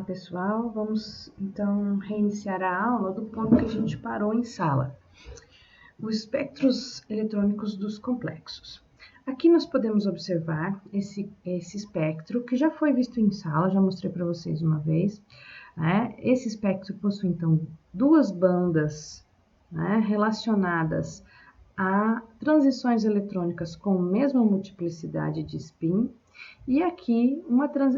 pessoal, vamos então reiniciar a aula do ponto que a gente parou em sala. Os espectros eletrônicos dos complexos. Aqui nós podemos observar esse espectro que já foi visto em sala, já mostrei para vocês uma vez. Esse espectro possui então duas bandas relacionadas a transições eletrônicas com a mesma multiplicidade de spin. E aqui,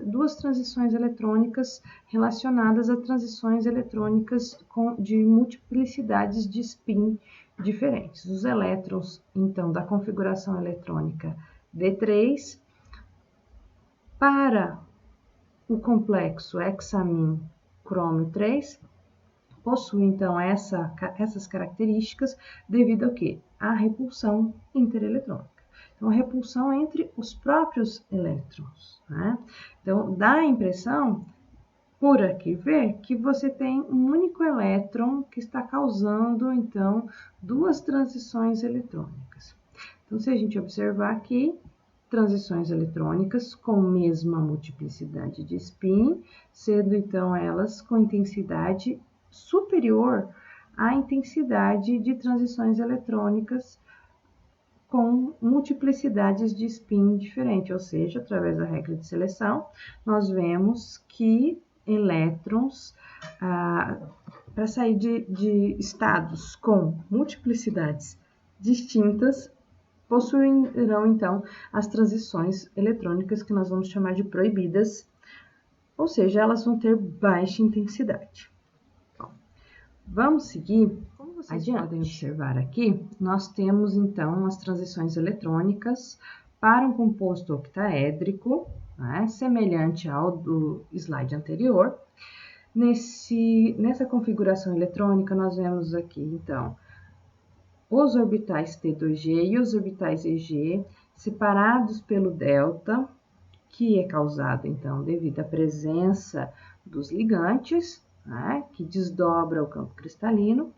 duas transições eletrônicas relacionadas a transições eletrônicas de multiplicidades de spin diferentes. Os elétrons, então, da configuração eletrônica D3 para o complexo hexamin crômio 3 possui, então, essas características devido ao quê? À repulsão intereletrônica. Então, a repulsão entre os próprios elétrons. Então, dá a impressão, por aqui ver, que você tem um único elétron que está causando, então, duas transições eletrônicas. Então, se a gente observar aqui, transições eletrônicas com mesma multiplicidade de spin, sendo, então, elas com intensidade superior à intensidade de transições eletrônicas com multiplicidades de spin diferente, ou seja, através da regra de seleção, nós vemos que elétrons, para sair de estados com multiplicidades distintas, possuirão, então, as transições eletrônicas que nós vamos chamar de proibidas, ou seja, elas vão ter baixa intensidade. Bom, vamos seguir. Como vocês podem observar aqui, nós temos, então, as transições eletrônicas para um composto octaédrico, semelhante ao do slide anterior. Nessa configuração eletrônica, nós vemos aqui, então, os orbitais T2G e os orbitais EG separados pelo delta, que é causado, então, devido à presença dos ligantes, que desdobra o campo cristalino,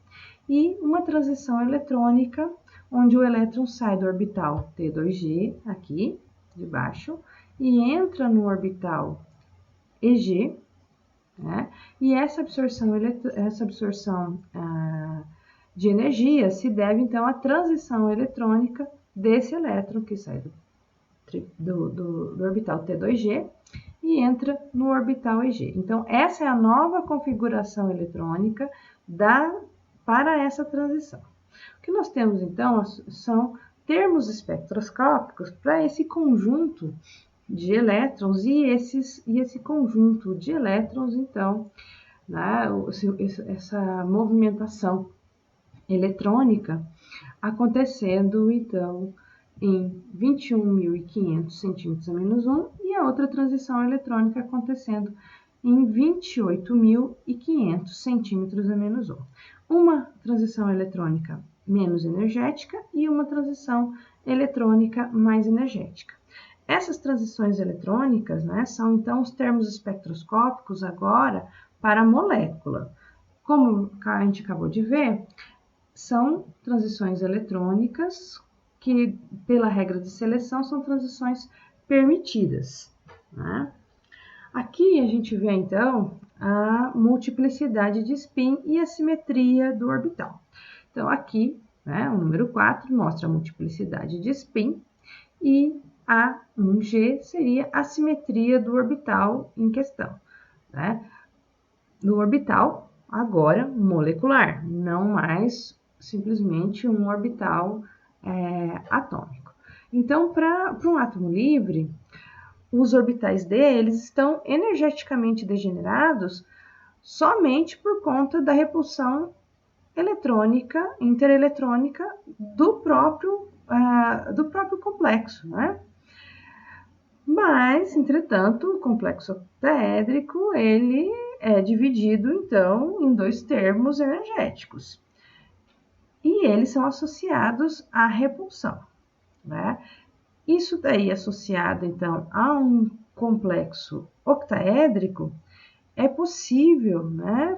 e uma transição eletrônica, onde o elétron sai do orbital T2G, aqui de baixo, e entra no orbital EG, e essa absorção de energia se deve, então, à transição eletrônica desse elétron que sai do orbital T2G e entra no orbital EG. Então, essa é a nova configuração eletrônica para essa transição. O que nós temos, então, são termos espectroscópicos para esse conjunto de elétrons e esse conjunto de elétrons, então, essa movimentação eletrônica acontecendo, então, em 21.500 centímetros a menos 1 e a outra transição eletrônica acontecendo em 28.500 centímetros a menos 1. Uma transição eletrônica menos energética e uma transição eletrônica mais energética. Essas transições eletrônicas, são então os termos espectroscópicos agora para a molécula. Como a gente acabou de ver, são transições eletrônicas que, pela regra de seleção, são transições permitidas. Aqui a gente vê, então, a multiplicidade de spin e a simetria do orbital. Então, aqui, o número 4 mostra a multiplicidade de spin e a 1G seria a simetria do orbital em questão. No orbital, agora, molecular, não mais simplesmente um orbital atômico. Então, para um átomo livre, os orbitais D eles estão energeticamente degenerados somente por conta da repulsão eletrônica, intereletrônica do próprio complexo, Mas, entretanto, o complexo octaédrico ele é dividido, então, em dois termos energéticos. E eles são associados à repulsão. Isso daí associado, então, a um complexo octaédrico, é possível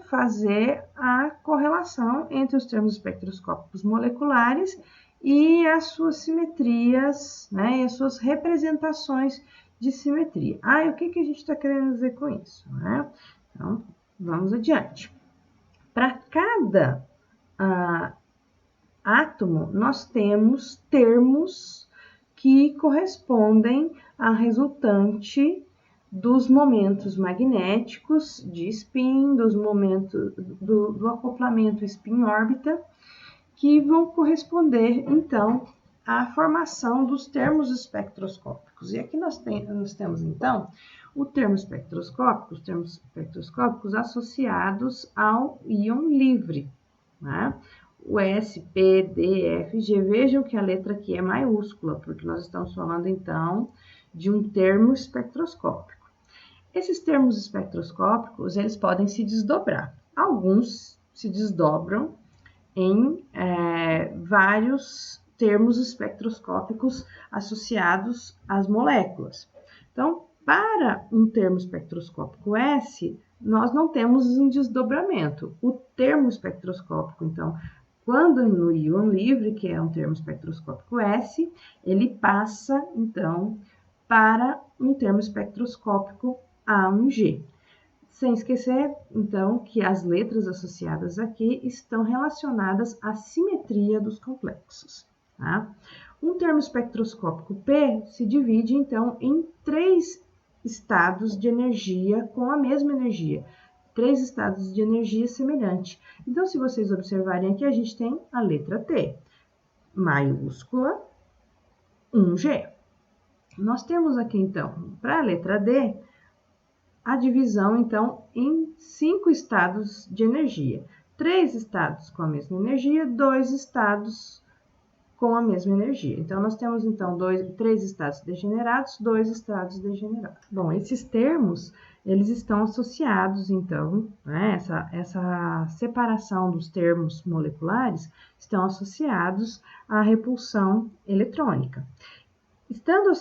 fazer a correlação entre os termos espectroscópicos moleculares e as suas simetrias, e as suas representações de simetria. E o que a gente está querendo dizer com isso? Então, vamos adiante. Para cada átomo, nós temos termos que correspondem à resultante dos momentos magnéticos de spin, dos momentos do acoplamento spin-órbita, que vão corresponder, então, à formação dos termos espectroscópicos. E aqui nós temos, então, os termos espectroscópicos associados ao íon livre, né? O S, P, D, F, G. Vejam que a letra aqui é maiúscula, porque nós estamos falando, então, de um termo espectroscópico. Esses termos espectroscópicos, eles podem se desdobrar. Alguns se desdobram em vários termos espectroscópicos associados às moléculas. Então, para um termo espectroscópico S, nós não temos um desdobramento. O termo espectroscópico, então, quando no íon livre, que é um termo espectroscópico S, ele passa, então, para um termo espectroscópico A1G. Sem esquecer, então, que as letras associadas aqui estão relacionadas à simetria dos complexos. Tá? Um termo espectroscópico P se divide, então, em 3 estados de energia com a mesma energia. 3 estados de energia semelhante. Então, se vocês observarem aqui, a gente tem a letra T, maiúscula, 1G. Nós temos aqui, então, para a letra D, a divisão, então, em 5 estados de energia. 3 estados com a mesma energia, 2 estados com a mesma energia. Então, nós temos, então, 3 estados degenerados, 2 estados degenerados. Bom, esses termos, eles estão associados, então, né, essa separação dos termos moleculares estão associados à repulsão eletrônica. Estando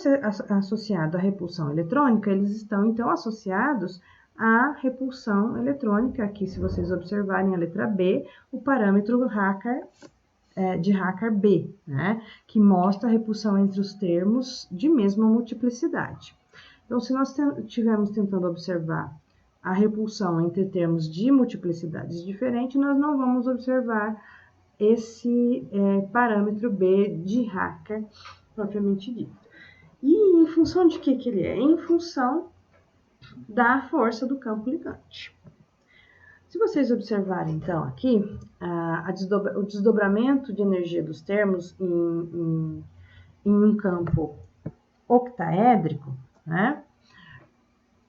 associado à repulsão eletrônica, eles estão, então, associados à repulsão eletrônica. Aqui, se vocês observarem a letra B, o parâmetro de Hacker B, né, que mostra a repulsão entre os termos de mesma multiplicidade. Então, se nós estivermos tentando observar a repulsão entre termos de multiplicidades diferentes, nós não vamos observar esse parâmetro B de Hacker propriamente dito. E em função de que ele é? Em função da força do campo ligante. Se vocês observarem, então, aqui, o desdobramento de energia dos termos em um campo octaédrico, né,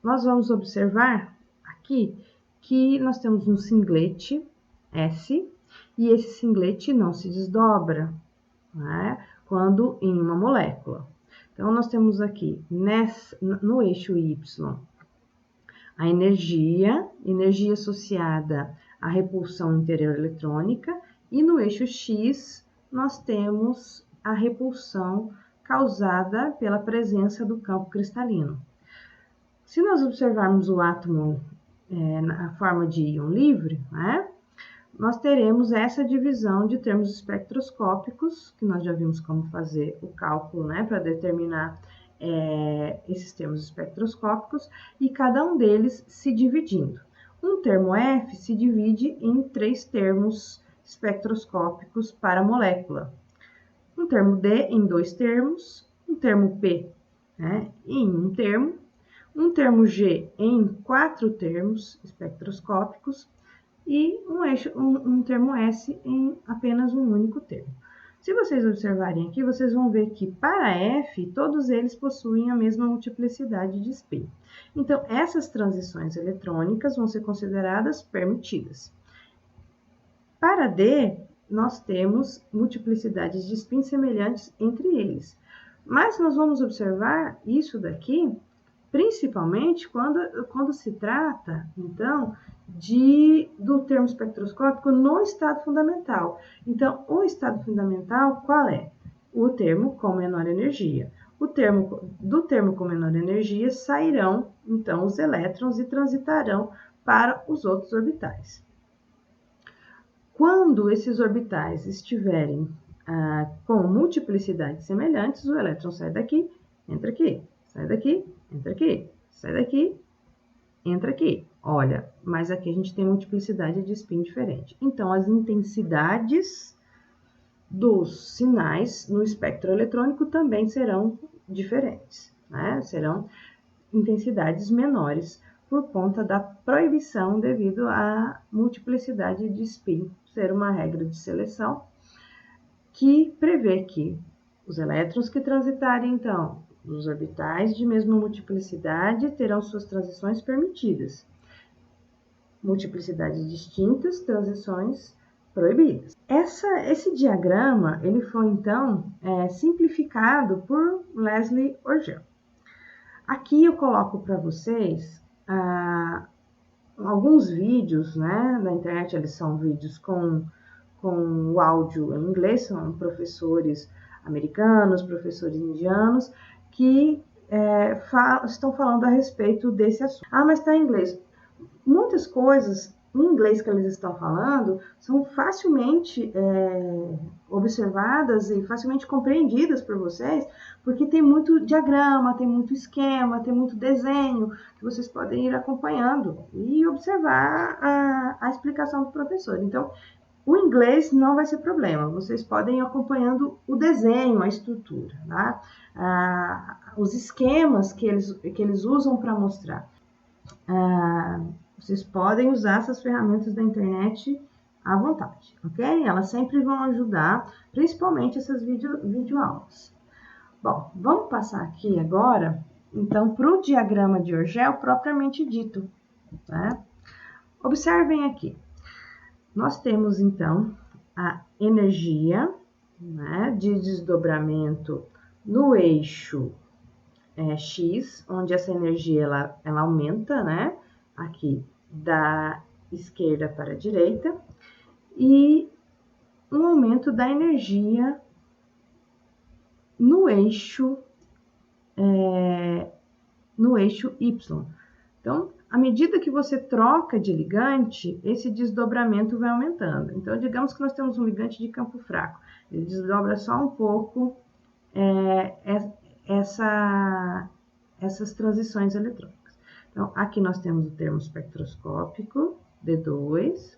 nós vamos observar aqui que nós temos um singlete S, e esse singlete não se desdobra, né, quando em uma molécula. Então, nós temos aqui, no eixo Y, a energia associada à repulsão interior eletrônica, e no eixo X, nós temos a repulsão causada pela presença do campo cristalino. Se nós observarmos o átomo na forma de íon livre, né, nós teremos essa divisão de termos espectroscópicos, que nós já vimos como fazer o cálculo, né, para determinar esses termos espectroscópicos, e cada um deles se dividindo. Um termo F se divide em 3 termos espectroscópicos para a molécula. Um termo D em 2 termos, um termo P, né, em um termo G em 4 termos espectroscópicos, e um termo S em apenas um único termo. Se vocês observarem aqui, vocês vão ver que para F, todos eles possuem a mesma multiplicidade de spin. Então, essas transições eletrônicas vão ser consideradas permitidas. Para D, nós temos multiplicidades de spin semelhantes entre eles. Mas nós vamos observar isso daqui principalmente quando se trata, então, do termo espectroscópico no estado fundamental. Então, o estado fundamental, qual é? O termo com menor energia. Do termo com menor energia sairão, então, os elétrons e transitarão para os outros orbitais. Quando esses orbitais estiverem com multiplicidades semelhantes, o elétron sai daqui, entra aqui, sai daqui, entra aqui, sai daqui, entra aqui. Olha, mas aqui a gente tem multiplicidade de spin diferente. Então, as intensidades dos sinais no espectro eletrônico também serão diferentes, né? Serão intensidades menores por conta da proibição devido à multiplicidade de spin ser uma regra de seleção que prevê que os elétrons que transitarem, então, nos orbitais de mesma multiplicidade terão suas transições permitidas. Multiplicidades distintas, transições proibidas. Esse diagrama ele foi, então, simplificado por Leslie Orgel. Aqui eu coloco para vocês alguns vídeos, né? Na internet eles são vídeos com o áudio em inglês, são professores americanos, professores indianos, que estão falando a respeito desse assunto. Ah, mas está em inglês. Muitas coisas em inglês que eles estão falando são facilmente observadas e facilmente compreendidas por vocês, porque tem muito diagrama, tem muito esquema, tem muito desenho que vocês podem ir acompanhando e observar a explicação do professor. Então, o inglês não vai ser problema, vocês podem ir acompanhando o desenho, a estrutura, tá? Os esquemas que eles usam para mostrar. Vocês podem usar essas ferramentas da internet à vontade, ok? Elas sempre vão ajudar, principalmente essas videoaulas. Bom, vamos passar aqui agora, então, para o diagrama de Orgel propriamente dito, tá? Observem aqui. Nós temos, então, a energia, né, de desdobramento no eixo X, onde essa energia ela aumenta, né, aqui da esquerda para a direita, e um aumento da energia no eixo Y. Então, à medida que você troca de ligante, esse desdobramento vai aumentando. Então, digamos que nós temos um ligante de campo fraco. Ele desdobra só um pouco essas transições eletrônicas. Então, aqui nós temos o termo espectroscópico, D2.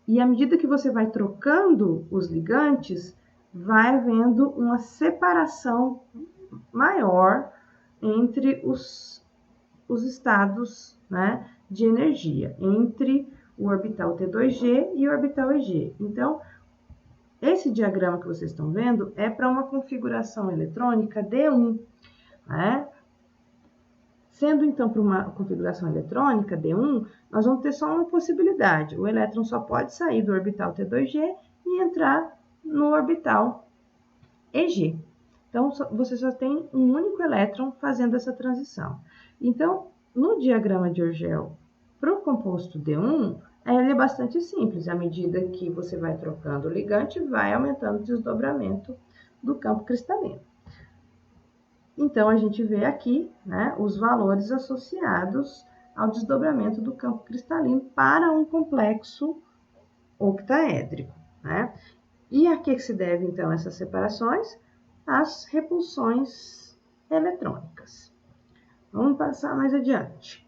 E à medida que você vai trocando os ligantes, vai havendo uma separação maior entre os estados, né, de energia, entre o orbital T2G e o orbital EG. Então, esse diagrama que vocês estão vendo é para uma configuração eletrônica D1, né? Sendo, então, para uma configuração eletrônica D1, nós vamos ter só uma possibilidade. O elétron só pode sair do orbital T2G e entrar no orbital EG. Então, você só tem um único elétron fazendo essa transição. Então, no diagrama de Orgel, para o composto D1, ele é bastante simples. À medida que você vai trocando o ligante, vai aumentando o desdobramento do campo cristalino. Então, a gente vê aqui, né, os valores associados ao desdobramento do campo cristalino para um complexo octaédrico, né? E a que se deve, então, essas separações? As repulsões eletrônicas. Vamos passar mais adiante.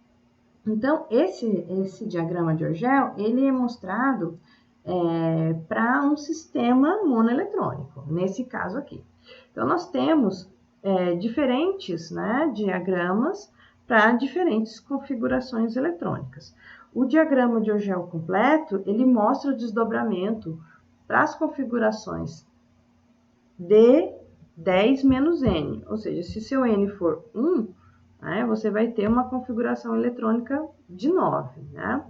Então, esse diagrama de Orgel, ele é mostrado para um sistema monoeletrônico, nesse caso aqui. Então, nós temos diferentes, né, diagramas para diferentes configurações eletrônicas. O diagrama de Orgel completo, ele mostra o desdobramento para as configurações D10 menos N, ou seja, se seu N for 1, né, você vai ter uma configuração eletrônica de 9, né?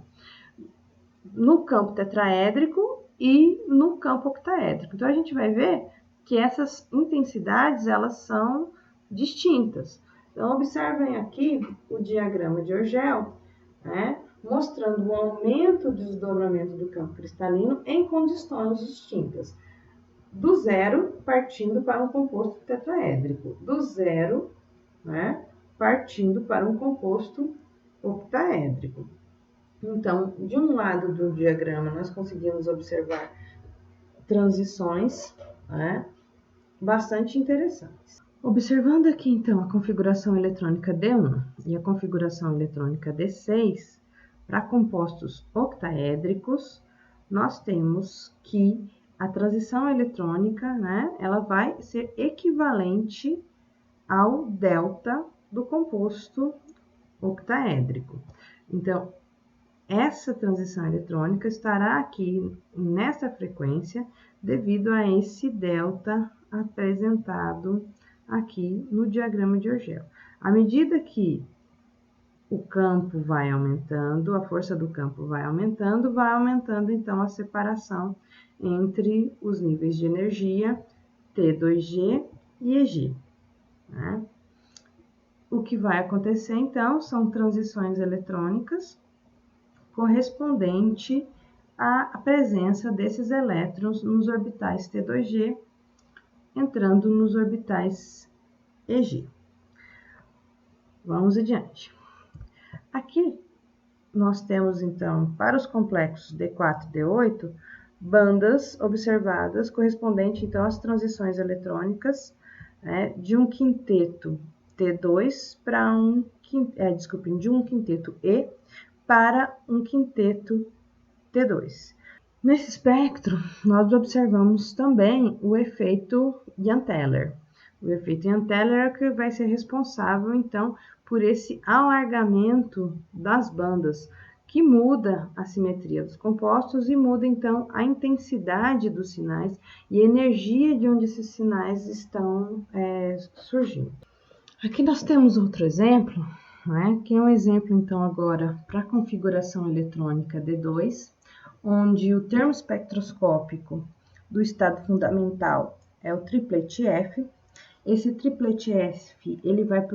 No campo tetraédrico e no campo octaédrico. Então, a gente vai ver que essas intensidades, elas são distintas. Então, observem aqui o diagrama de Orgel, né, mostrando o aumento do desdobramento do campo cristalino em condições distintas. Do zero, partindo para um composto tetraédrico. Do zero, né, partindo para um composto octaédrico. Então, de um lado do diagrama, nós conseguimos observar transições, né, bastante interessantes. Observando aqui, então, a configuração eletrônica D1 e a configuração eletrônica D6, para compostos octaédricos, nós temos que a transição eletrônica, né, ela vai ser equivalente ao delta do composto octaédrico. Então, essa transição eletrônica estará aqui nessa frequência devido a esse delta apresentado aqui no diagrama de Orgel. À medida que o campo vai aumentando, a força do campo vai aumentando então a separação entre os níveis de energia T2G e EG, né? O que vai acontecer então são transições eletrônicas correspondente à presença desses elétrons nos orbitais T2G, entrando nos orbitais EG. Vamos adiante. Aqui nós temos, então, para os complexos D4 e D8, bandas observadas correspondente, então, às transições eletrônicas, né, de um quinteto T2 para de um quinteto E para um quinteto T2. Nesse espectro, nós observamos também o efeito Jahn-Teller. O efeito Jahn-Teller é que vai ser responsável, então, por esse alargamento das bandas, que muda a simetria dos compostos e muda, então, a intensidade dos sinais e a energia de onde esses sinais estão surgindo. Aqui nós temos outro exemplo, né, que é um exemplo, então, agora para a configuração eletrônica D2, onde o termo espectroscópico do estado fundamental é o triplet F. Esse triplet F ele vai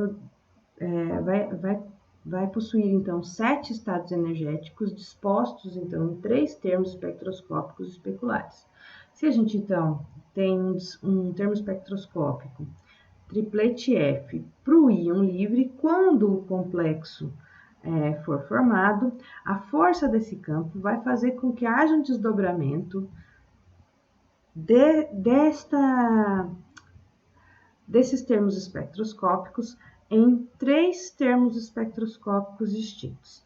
possuir, então, 7 estados energéticos dispostos, então, em 3 termos espectroscópicos especulares. Se a gente, então, tem um termo espectroscópico triplet F para o íon livre, quando o complexo for formado, a força desse campo vai fazer com que haja um desdobramento desses termos espectroscópicos em 3 termos espectroscópicos distintos.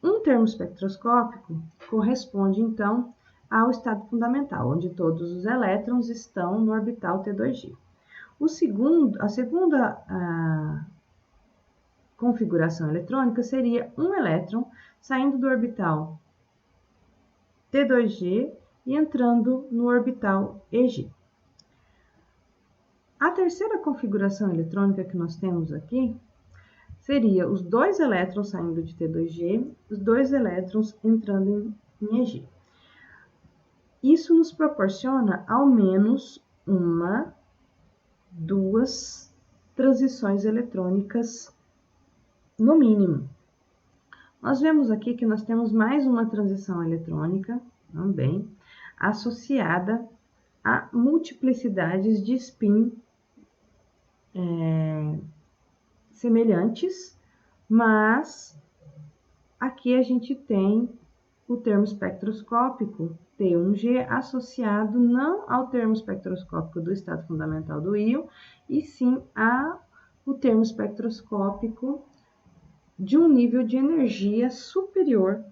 Um termo espectroscópico corresponde, então, ao estado fundamental, onde todos os elétrons estão no orbital T2G. A segunda configuração eletrônica seria um elétron saindo do orbital T2G e entrando no orbital EG. A terceira configuração eletrônica que nós temos aqui seria os 2 elétrons saindo de T2G, os 2 elétrons entrando em EG. Isso nos proporciona ao menos 2 transições eletrônicas no mínimo. Nós vemos aqui que nós temos mais uma transição eletrônica, também, associada a multiplicidades de spin semelhantes, mas aqui a gente tem o termo espectroscópico T1G associado não ao termo espectroscópico do estado fundamental do íon, e sim ao termo espectroscópico de um nível de energia superior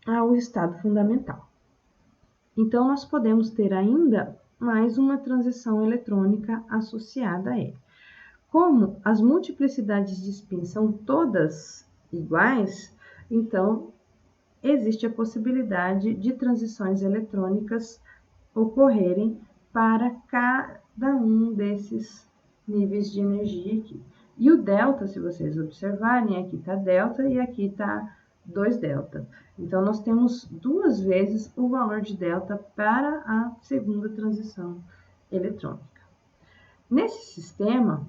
ao estado fundamental. Então, nós podemos ter ainda mais uma transição eletrônica associada a ele. Como as multiplicidades de spin são todas iguais, então existe a possibilidade de transições eletrônicas ocorrerem para cada um desses níveis de energia aqui. E o delta, se vocês observarem, aqui está delta e aqui está 2 delta. Então, nós temos 2 vezes o valor de delta para a segunda transição eletrônica. Nesse sistema,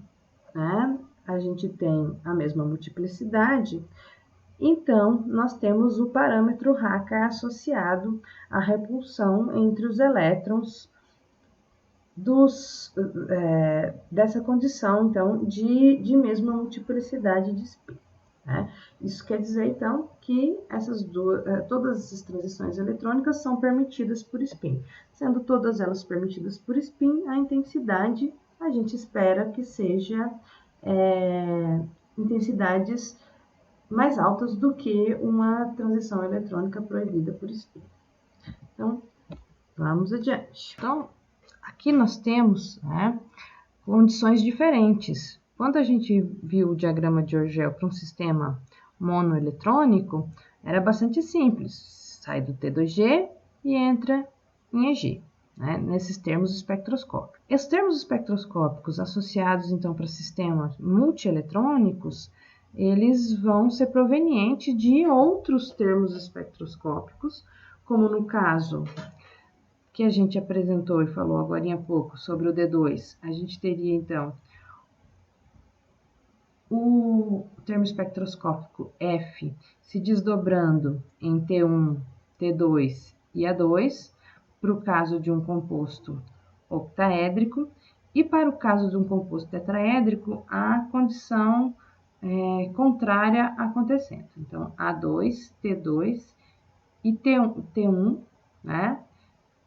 né, a gente tem a mesma multiplicidade, então, nós temos o parâmetro Haka associado à repulsão entre os elétrons dessa condição, então, de mesma multiplicidade de spin. Né? Isso quer dizer, então, que todas essas transições eletrônicas são permitidas por spin. Sendo todas elas permitidas por spin, a intensidade a gente espera que seja intensidades mais altas do que uma transição eletrônica proibida por espelho. Então, vamos adiante. Então, aqui nós temos, né, condições diferentes. Quando a gente viu o diagrama de Orgel para um sistema monoeletrônico, era bastante simples. Sai do T2G e entra em EG, né, nesses termos espectroscópicos. Esses termos espectroscópicos associados, então, para sistemas multieletrônicos, eles vão ser provenientes de outros termos espectroscópicos, como no caso que a gente apresentou e falou agora há pouco sobre o D2, a gente teria, então, o termo espectroscópico F se desdobrando em T1, T2 e A2, para o caso de um composto octaédrico, e para o caso de um composto tetraédrico, a condição contrária acontecendo. Então, A2, T2 e T1, né?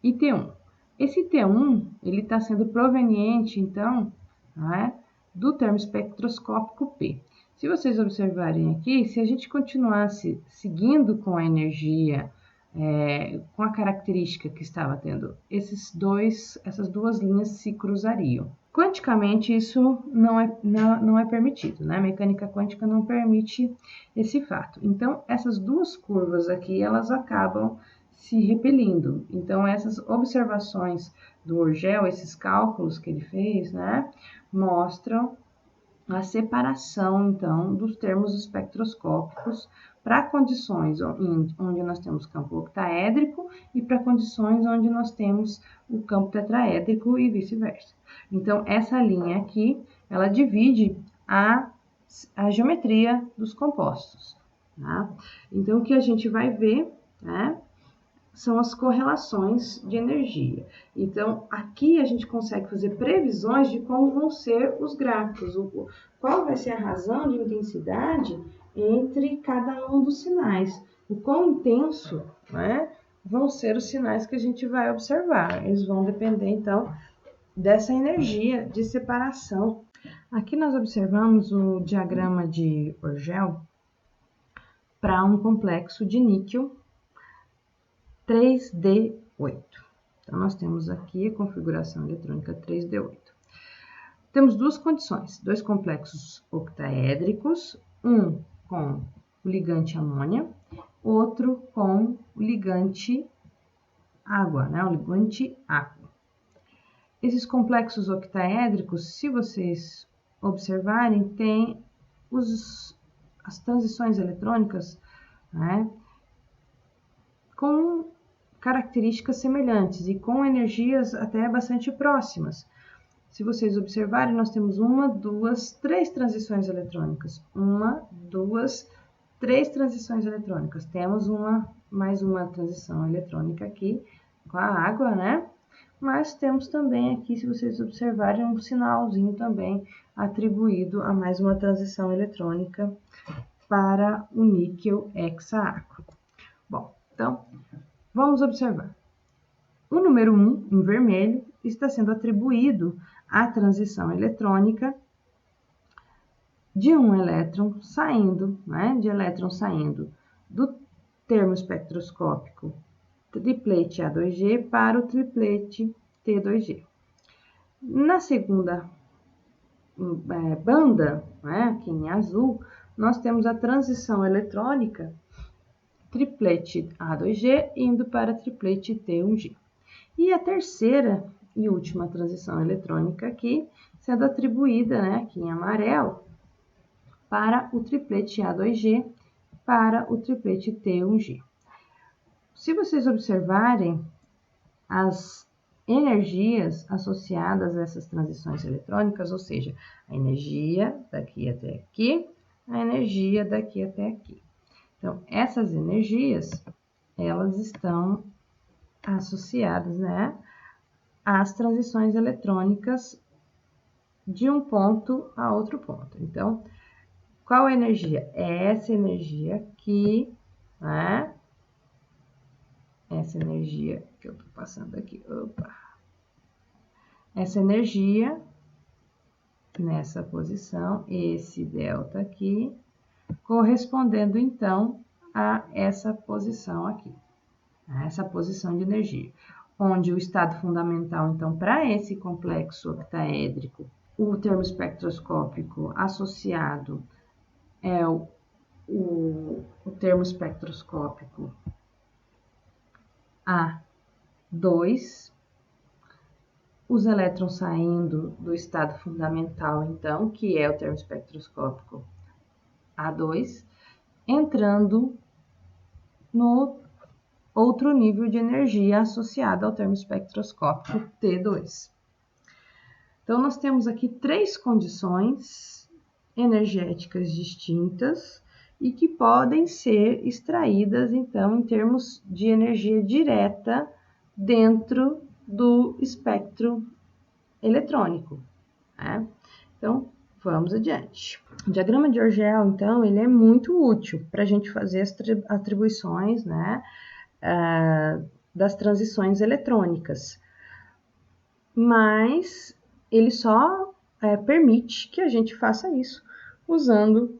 E T1. Esse T1, ele está sendo proveniente, então, né, do termo espectroscópico P. Se vocês observarem aqui, se a gente continuasse seguindo com a energia, com a característica que estava tendo, essas duas linhas se cruzariam. Quanticamente, isso não é permitido, né? A mecânica quântica não permite esse fato. Então, essas duas curvas aqui, elas acabam se repelindo. Então, essas observações do Orgel, esses cálculos que ele fez, né, mostram a separação, então, dos termos espectroscópicos para condições onde nós temos campo octaédrico e para condições onde nós temos o campo tetraédrico e vice-versa. Então, essa linha aqui, ela divide a geometria dos compostos. Tá? Então, o que a gente vai ver, né, são as correlações de energia. Então, aqui a gente consegue fazer previsões de como vão ser os gráficos, qual vai ser a razão de intensidade entre cada um dos sinais, o quão intenso, né, vão ser os sinais que a gente vai observar. Eles vão depender, então, dessa energia de separação. Aqui nós observamos o diagrama de Orgel para um complexo de níquel 3D8. Então, nós temos aqui a configuração eletrônica 3D8. Temos duas condições, dois complexos octaédricos, um com o ligante amônia, outro com o ligante água, né? O ligante água. Esses complexos octaédricos, se vocês observarem, tem as transições eletrônicas, né, com características semelhantes e com energias até bastante próximas. Se vocês observarem, nós temos uma, duas, três transições eletrônicas. Uma, duas, três transições eletrônicas. Temos mais uma transição eletrônica aqui com a água, né? Mas temos também aqui, se vocês observarem, um sinalzinho também atribuído a mais uma transição eletrônica para o níquel hexaácido. Bom, então, vamos observar. O número 1, em vermelho, está sendo atribuído à transição eletrônica de um elétron saindo, né, do termo espectroscópico triplete A2G para o triplete T2G. Na segunda banda, né, aqui em azul, nós temos a transição eletrônica triplete A2G indo para triplete T1G. E a terceira e última transição eletrônica aqui, sendo atribuída, né, aqui em amarelo, para o triplete A2G para o triplete T1G. Se vocês observarem as energias associadas a essas transições eletrônicas, ou seja, a energia daqui até aqui, a energia daqui até aqui. Então, essas energias, elas estão associadas, né, às transições eletrônicas de um ponto a outro ponto. Então, qual a energia? É essa energia aqui, né? Essa energia que eu tô passando aqui. Opa! Essa energia nessa posição, esse delta aqui, correspondendo então a essa posição aqui, a essa posição de energia, onde o estado fundamental, então, para esse complexo octaédrico, o termo espectroscópico associado é o termo espectroscópico A2, os elétrons saindo do estado fundamental, então, que é o termo espectroscópico A2, entrando no outro nível de energia associado ao termo espectroscópico T2. Então, nós temos aqui 3 condições energéticas distintas e que podem ser extraídas, então, em termos de energia direta dentro do espectro eletrônico, né? Então, vamos adiante. O diagrama de Orgel, então, ele é muito útil para a gente fazer as atribuições, né, das transições eletrônicas, mas ele só permite que a gente faça isso usando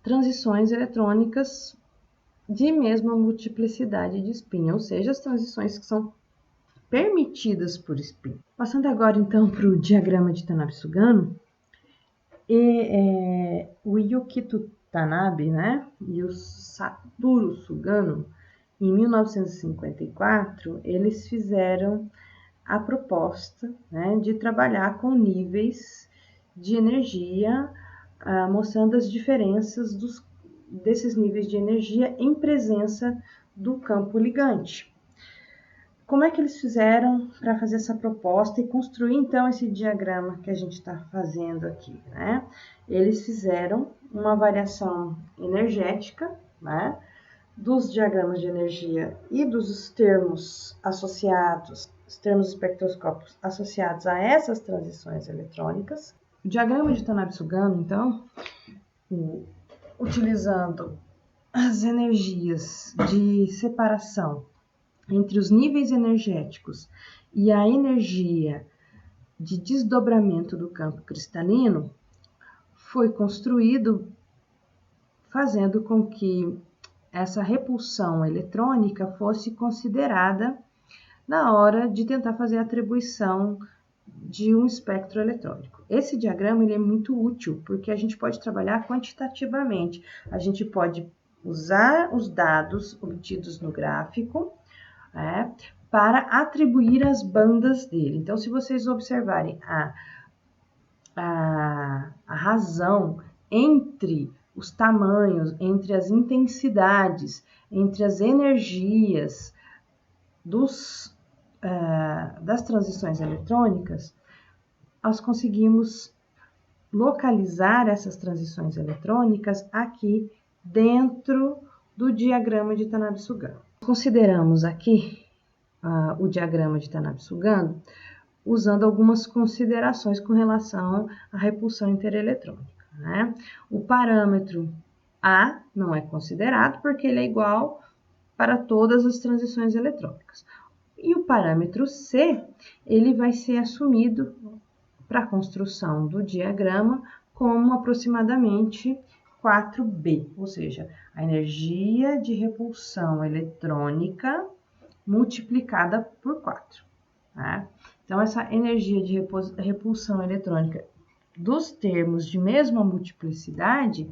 transições eletrônicas de mesma multiplicidade de spin, ou seja, as transições que são permitidas por spin. Passando agora, então, para o diagrama de Tanabe-Sugano, o Yukito Tanabe, né, e o Satoru Sugano, em 1954, eles fizeram a proposta, né, de trabalhar com níveis de energia, mostrando as diferenças desses níveis de energia em presença do campo ligante. Como é que eles fizeram para fazer essa proposta e construir, então, esse diagrama que a gente está fazendo aqui, né? Eles fizeram uma variação energética, né, dos diagramas de energia e dos termos associados, os termos espectroscópicos associados a essas transições eletrônicas. O diagrama de Tanabe-Sugano, então, utilizando as energias de separação entre os níveis energéticos e a energia de desdobramento do campo cristalino, foi construído fazendo com que essa repulsão eletrônica fosse considerada na hora de tentar fazer a atribuição de um espectro eletrônico. Esse diagrama ele é muito útil, porque a gente pode trabalhar quantitativamente. A gente pode usar os dados obtidos no gráfico, para atribuir as bandas dele. Então, se vocês observarem a razão entre os tamanhos, entre as intensidades, entre as energias das transições eletrônicas, nós conseguimos localizar essas transições eletrônicas aqui dentro do diagrama de Tanabe-Sugano. Consideramos aqui o diagrama de Tanabe-Sugano usando algumas considerações com relação à repulsão intereletrônica, né? O parâmetro A não é considerado porque ele é igual para todas as transições eletrônicas. E o parâmetro C, ele vai ser assumido para a construção do diagrama como aproximadamente 4B, ou seja, a energia de repulsão eletrônica multiplicada por 4. Tá? Então, essa energia de repulsão eletrônica dos termos de mesma multiplicidade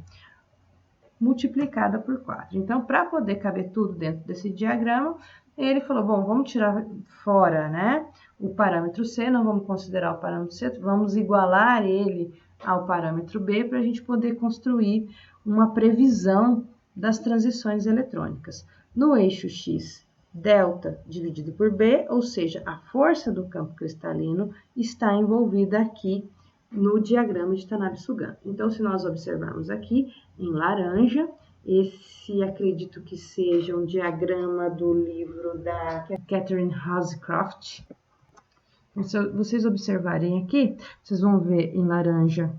multiplicada por 4. Então, para poder caber tudo dentro desse diagrama, ele falou, bom, vamos tirar fora, né, o parâmetro C, não vamos considerar o parâmetro C, vamos igualar ele ao parâmetro B para a gente poder construir uma previsão das transições eletrônicas. No eixo X, delta dividido por B, ou seja, a força do campo cristalino está envolvida aqui no diagrama de Tanabe-Sugano. Então, se nós observarmos aqui, em laranja, esse acredito que seja um diagrama do livro da Catherine Housecroft. Então, se vocês observarem aqui, vocês vão ver em laranja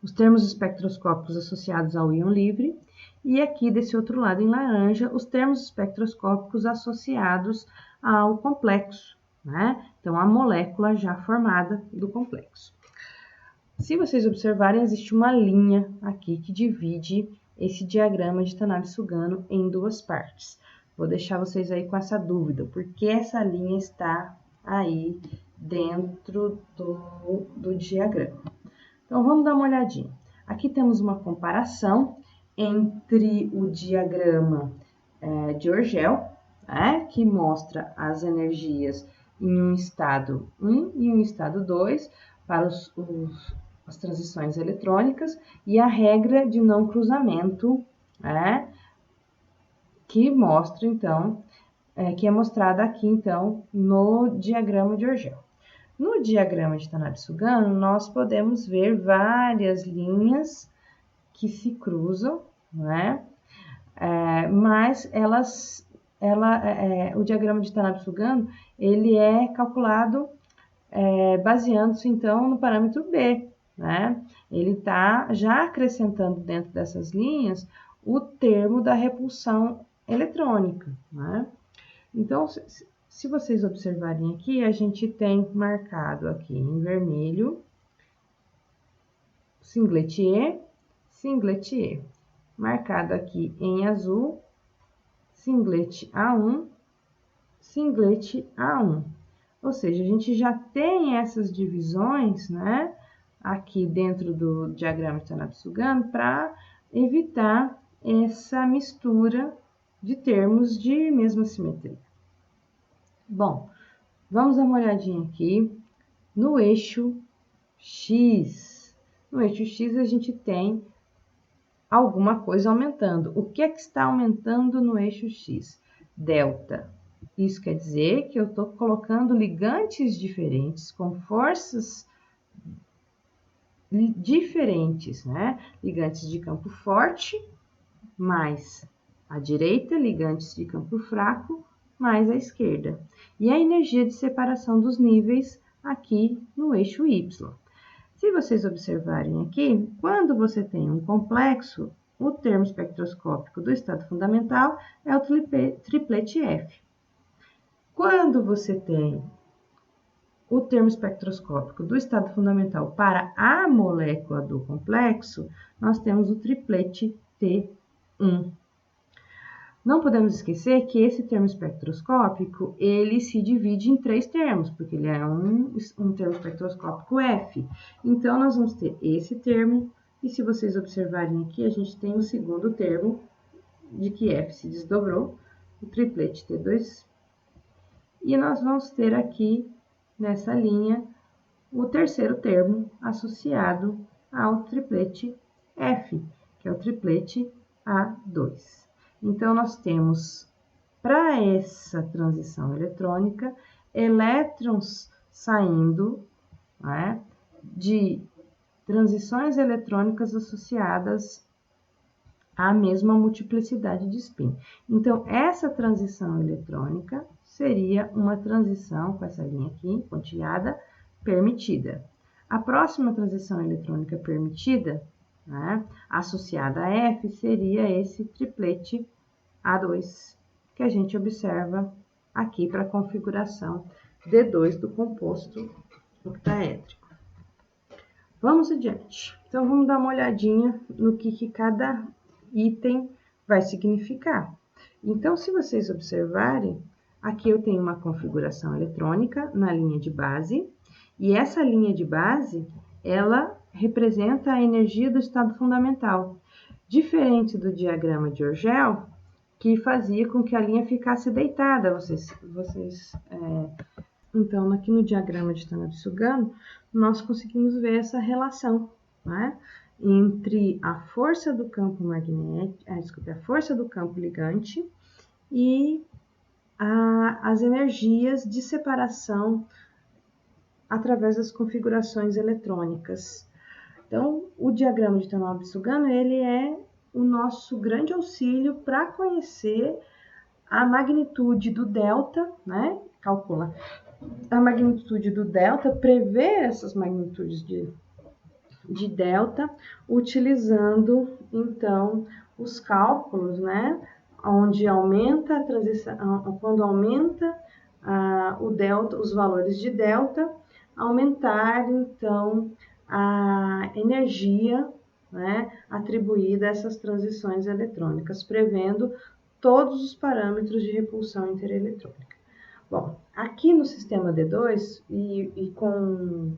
os termos espectroscópicos associados ao íon livre, e aqui desse outro lado, em laranja, os termos espectroscópicos associados ao complexo, né? Então, a molécula já formada do complexo. Se vocês observarem, existe uma linha aqui que divide esse diagrama de Tanabe-Sugano em duas partes. Vou deixar vocês aí com essa dúvida, porque essa linha está aí dentro do diagrama. Então, vamos dar uma olhadinha. Aqui temos uma comparação entre o diagrama de Orgel, que mostra as energias em um estado 1 e um estado 2 para as transições eletrônicas, e a regra de não cruzamento, que mostra, então, que é mostrada aqui, então, no diagrama de Orgel. No diagrama de Tanabe-Sugano, nós podemos ver várias linhas que se cruzam, mas o diagrama de Tanabe-Sugano, ele é calculado baseando-se, então, no parâmetro B, Ele está já acrescentando dentro dessas linhas o termo da repulsão eletrônica, Então, se vocês observarem aqui, a gente tem marcado aqui em vermelho singlet E, marcado aqui em azul singlet A1, singlet A1. Ou seja, a gente já tem essas divisões, aqui dentro do diagrama de Tanabe-Sugano para evitar essa mistura de termos de mesma simetria. Bom, vamos dar uma olhadinha aqui no eixo X. No eixo X a gente tem alguma coisa aumentando. O que é que está aumentando no eixo X? Delta. Isso quer dizer que eu estou colocando ligantes diferentes com forças diferentes, Ligantes de campo forte mais a direita, ligantes de campo fraco mais a esquerda. E a energia de separação dos níveis aqui no eixo Y. Se vocês observarem aqui, quando você tem um complexo, o termo espectroscópico do estado fundamental é o triplete F. Quando você tem o termo espectroscópico do estado fundamental para a molécula do complexo, nós temos o triplete T1. Não podemos esquecer que esse termo espectroscópico, ele se divide em três termos, porque ele é um termo espectroscópico F. Então, nós vamos ter esse termo, e se vocês observarem aqui, a gente tem o segundo termo, de que F se desdobrou, o triplete T2. E nós vamos ter aqui, nessa linha, o terceiro termo associado ao triplete F, que é o triplete A2. Então, nós temos, para essa transição eletrônica, elétrons saindo de transições eletrônicas associadas à mesma multiplicidade de spin. Então, essa transição eletrônica seria uma transição, com essa linha aqui, pontilhada, permitida. A próxima transição eletrônica permitida, associada a F, seria esse triplete A2, que a gente observa aqui para a configuração D2 do composto octaédrico. Vamos adiante. Então, vamos dar uma olhadinha no que cada item vai significar. Então, se vocês observarem, aqui eu tenho uma configuração eletrônica na linha de base, e essa linha de base, ela representa a energia do estado fundamental, diferente do diagrama de Orgel, que fazia com que a linha ficasse deitada. Então, aqui no diagrama de Tanabe-Sugano, nós conseguimos ver essa relação, entre a força do campo a força do campo ligante e as energias de separação através das configurações eletrônicas. Então, o diagrama de Tanabe-Sugano, ele é o nosso grande auxílio para conhecer a magnitude do delta, calcula a magnitude do delta, prever essas magnitudes de delta, utilizando, então, os cálculos, onde aumenta a transição, quando aumenta o delta, os valores de delta, aumentar, então, a energia, né, atribuída a essas transições eletrônicas, prevendo todos os parâmetros de repulsão intereletrônica. Bom, aqui no sistema D2 e com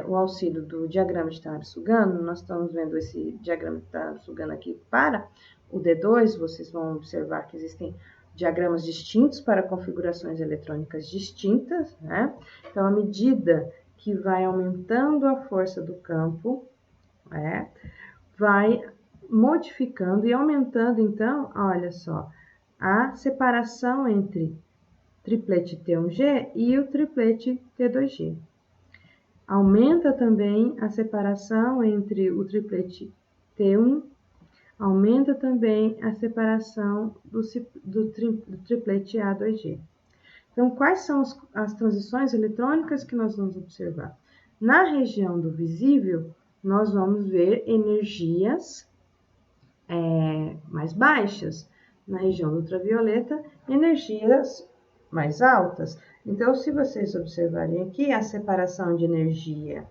o auxílio do diagrama de Tanabe-Sugano, nós estamos vendo esse diagrama de Tanabe-Sugano aqui para o D2, vocês vão observar que existem diagramas distintos para configurações eletrônicas distintas, né? Então, à medida que vai aumentando a força do campo, vai modificando e aumentando, então, olha só, a separação entre triplete T1G e o triplete T2G. Aumenta também a separação entre o triplete T1, aumenta também a separação do triplete A2G. Então, quais são as transições eletrônicas que nós vamos observar? Na região do visível, nós vamos ver energias mais baixas. Na região ultravioleta, energias mais altas. Então, se vocês observarem aqui, a separação de energia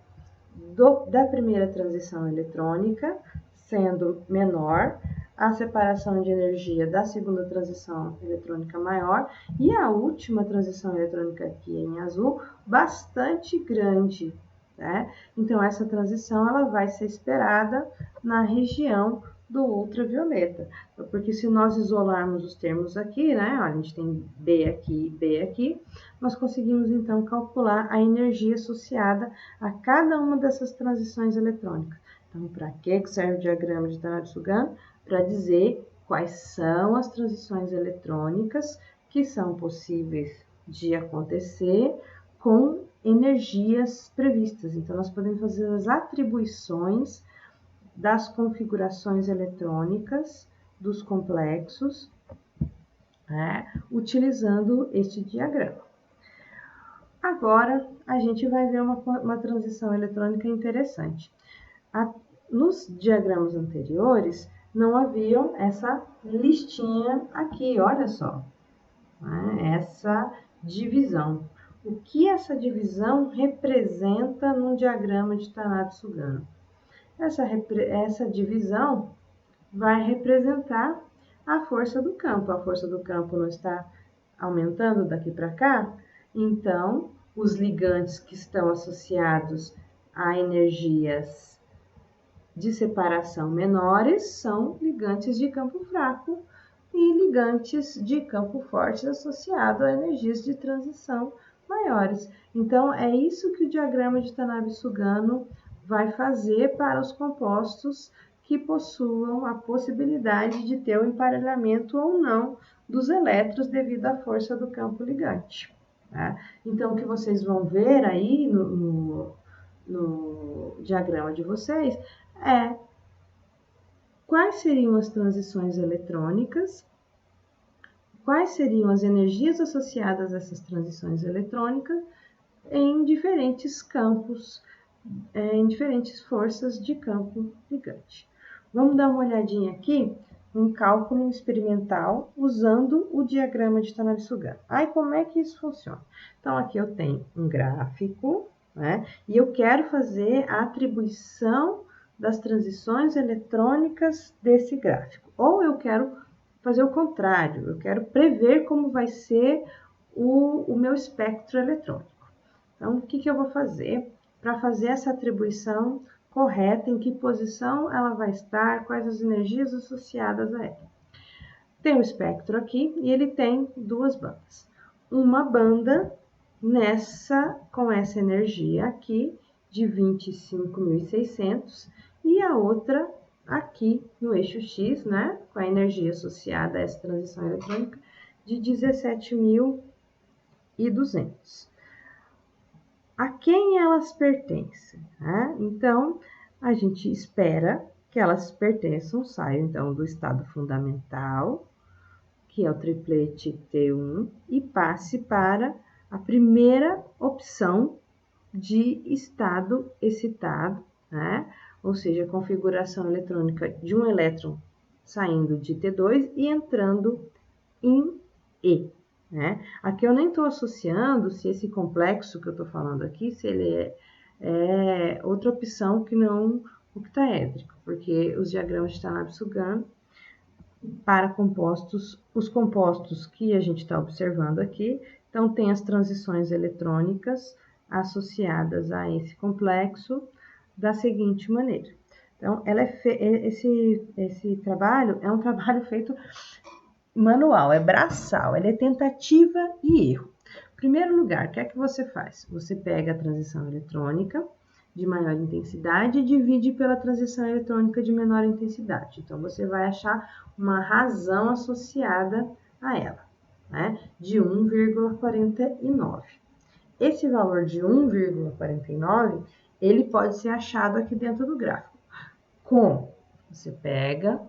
da primeira transição eletrônica sendo menor, a separação de energia da segunda transição eletrônica maior e a última transição eletrônica aqui em azul bastante grande, né? Então, essa transição ela vai ser esperada na região do ultravioleta, porque se nós isolarmos os termos aqui, né, a gente tem B aqui e B aqui, nós conseguimos então calcular a energia associada a cada uma dessas transições eletrônicas. Então, para que serve o diagrama de Tanabe-Sugano? Para dizer quais são as transições eletrônicas que são possíveis de acontecer com energias previstas. Então, nós podemos fazer as atribuições das configurações eletrônicas dos complexos, utilizando este diagrama. Agora, a gente vai ver uma transição eletrônica interessante. Nos diagramas anteriores, não haviam essa listinha aqui, olha só, essa divisão. O que essa divisão representa no diagrama de Tanabe-Sugano? Essa divisão vai representar a força do campo. A força do campo não está aumentando daqui para cá, então os ligantes que estão associados a energias de separação menores são ligantes de campo fraco e ligantes de campo forte associados a energias de transição maiores. Então, é isso que o diagrama de Tanabe-Sugano vai fazer para os compostos que possuam a possibilidade de ter o emparelhamento ou não dos elétrons devido à força do campo ligante. Tá? Então, o que vocês vão ver aí no diagrama de vocês é quais seriam as transições eletrônicas, quais seriam as energias associadas a essas transições eletrônicas em diferentes campos, em diferentes forças de campo ligante. Vamos dar uma olhadinha aqui um cálculo experimental usando o diagrama de Tanabe-Sugano. Aí, como é que isso funciona? Então, aqui eu tenho um gráfico, né? E eu quero fazer a atribuição das transições eletrônicas desse gráfico. Ou eu quero fazer o contrário, eu quero prever como vai ser o meu espectro eletrônico. Então, o que eu vou fazer para fazer essa atribuição correta, em que posição ela vai estar, quais as energias associadas a ela. Tem o espectro aqui e ele tem duas bandas. Uma banda com essa energia aqui de 25.600 e a outra aqui no eixo X, né, com a energia associada a essa transição eletrônica de 17.200. A quem elas pertencem? Né? Então, a gente espera que elas saiam então do estado fundamental, que é o triplete T1, e passe para a primeira opção de estado excitado, né? Ou seja, a configuração eletrônica de um elétron saindo de T2 e entrando em E. Né? Aqui eu nem estou associando se esse complexo que eu estou falando aqui, se ele é outra opção que não o octaédrico, porque os diagramas de Tanabe-Sugan para compostos, os compostos que a gente está observando aqui, então tem as transições eletrônicas associadas a esse complexo da seguinte maneira. Então, esse trabalho é um trabalho feito manual, é braçal, ele é tentativa e erro. Em primeiro lugar, o que é que você faz? Você pega a transição eletrônica de maior intensidade e divide pela transição eletrônica de menor intensidade. Então, você vai achar uma razão associada a ela, né? De 1,49. Esse valor de 1,49, ele pode ser achado aqui dentro do gráfico. Como? Você pega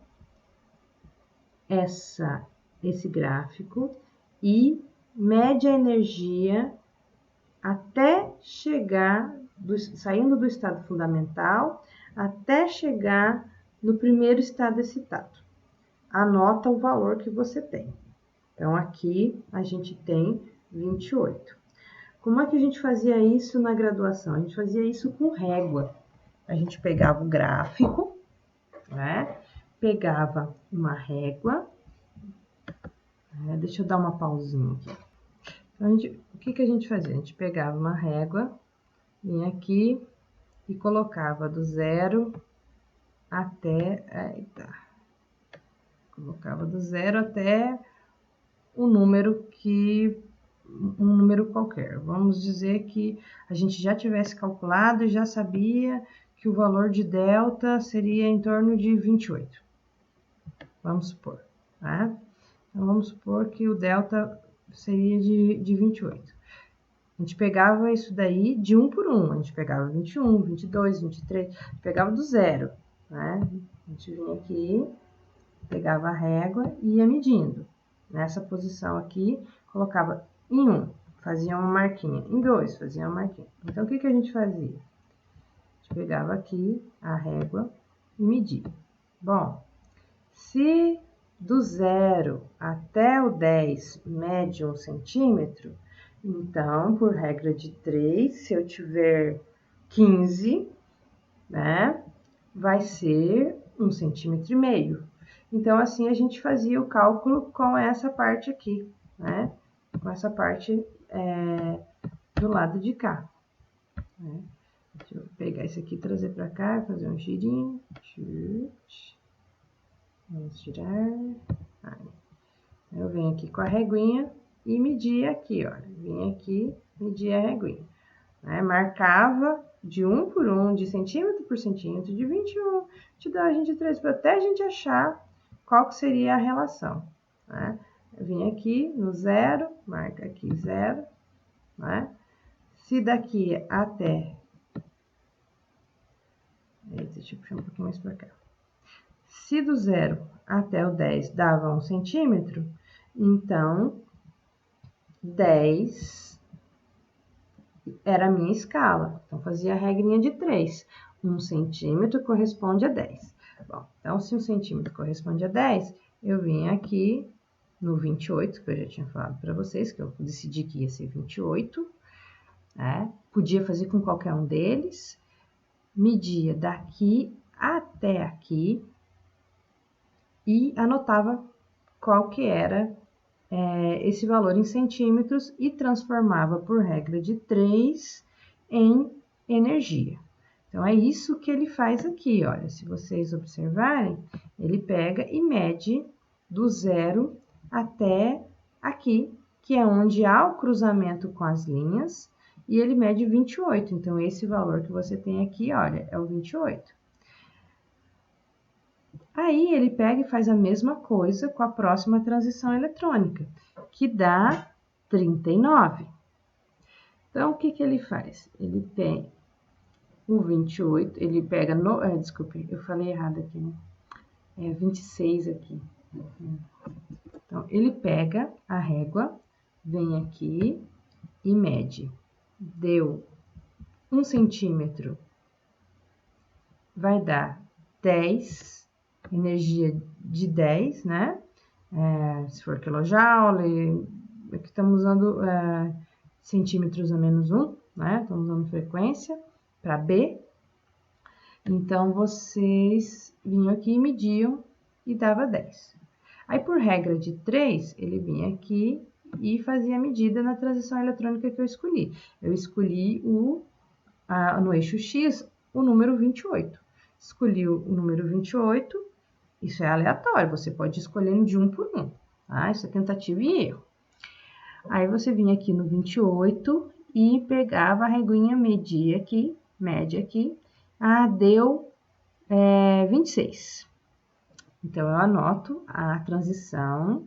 esse gráfico e mede a energia até chegar, saindo do estado fundamental, até chegar no primeiro estado excitado. Anota o valor que você tem. Então, aqui a gente tem 28. Como é que a gente fazia isso na graduação? A gente fazia isso com régua. A gente pegava o gráfico, né? Pegava uma régua. Deixa eu dar uma pausinha aqui. Então, o que a gente fazia? A gente pegava uma régua, vinha aqui e colocava do 0 até... colocava do 0 até um número qualquer. Vamos dizer que a gente já tivesse calculado e já sabia que o valor de delta seria em torno de 28. Vamos supor, né? Então, vamos supor que o delta seria de 28. A gente pegava isso daí de 1 por 1. A gente pegava 21, 22, 23, a gente pegava do 0, né? A gente vinha aqui, pegava a régua e ia medindo. Nessa posição aqui, colocava em 1, fazia uma marquinha. Em 2, fazia uma marquinha. Então, o que a gente fazia? A gente pegava aqui a régua e media. Bom, se do 0 até o 10 mede 1 centímetro, então, por regra de 3, se eu tiver 15, né, vai ser 1,5 centímetro. Então, assim, a gente fazia o cálculo com essa parte aqui, né, com essa parte do lado de cá. Né? Deixa eu pegar esse aqui, trazer para cá, fazer um girinho. Vamos tirar. Aí. Eu venho aqui com a reguinha e media aqui, ó. Vim aqui, media a reguinha. Né? Marcava de 1 por 1, de centímetro por centímetro, de 21, de 2, 23, até a gente achar qual que seria a relação. Né? Eu vim aqui no 0, marca aqui 0, né? Se daqui até... Deixa eu puxar um pouquinho mais para cá. Se do 0 até o 10 dava 1 centímetro, então 10 era a minha escala. Então, fazia a regrinha de 3. 1 centímetro corresponde a 10. Bom, então, se 1 centímetro corresponde a 10, eu vim aqui no 28, que eu já tinha falado para vocês, que eu decidi que ia ser 28. Né? Podia fazer com qualquer um deles. Media daqui até aqui e anotava qual que era esse valor em centímetros e transformava por regra de 3 em energia. Então, é isso que ele faz aqui, olha, se vocês observarem, ele pega e mede do 0 até aqui, que é onde há o cruzamento com as linhas, e ele mede 28. Então, esse valor que você tem aqui, olha, é o 28. Aí, ele pega e faz a mesma coisa com a próxima transição eletrônica, que dá 39. Então, o que ele faz? Ele tem o 28, ele pega... desculpe, eu falei errado aqui, né? 26 aqui. Então, ele pega a régua, vem aqui e mede. Deu 1 centímetro, vai dar 10, energia de 10, né? Se for quilojoule, aqui estamos usando centímetros a menos 1, né? Estamos usando frequência. para B, então vocês vinham aqui e mediam e dava 10. Aí, por regra de 3, ele vinha aqui e fazia a medida na transição eletrônica que eu escolhi. Eu escolhi no eixo X o número 28. Escolhi o número 28, isso é aleatório, você pode escolher de um por um, tá? Isso é tentativa e erro. Aí você vinha aqui no 28 e pegava a reguinha, media aqui, média aqui, deu 26. Então, eu anoto a transição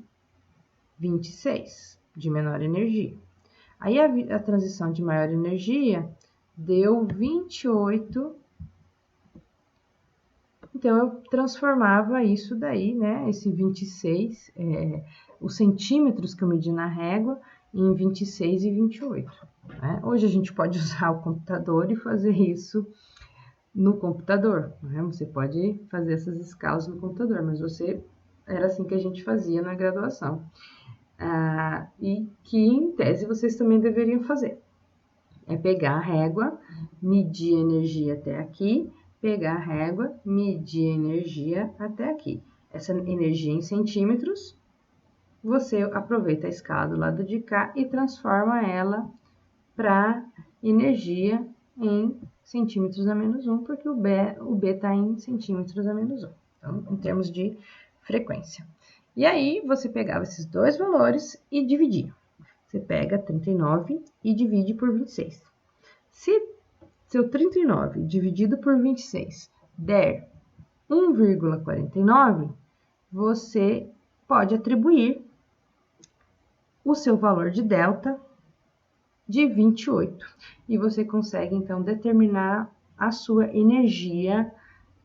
26, de menor energia. Aí, a transição de maior energia deu 28. Então, eu transformava isso daí, né? Esse 26, os centímetros que eu medi na régua, em 26 e 28. Né? Hoje, a gente pode usar o computador e fazer isso no computador, né? Você pode fazer essas escalas no computador, mas era assim que a gente fazia na graduação. E que, em tese, vocês também deveriam fazer. É pegar a régua, medir a energia até aqui, pegar a régua, medir a energia até aqui. Essa energia em centímetros, você aproveita a escala do lado de cá e transforma ela para energia em centímetros a menos 1, porque o B está em centímetros a menos 1, então, em termos de frequência. E aí, você pegava esses dois valores e dividia. Você pega 39 e divide por 26. Se seu 39 dividido por 26 der 1,49, você pode atribuir o seu valor de delta de 28. E você consegue, então, determinar a sua energia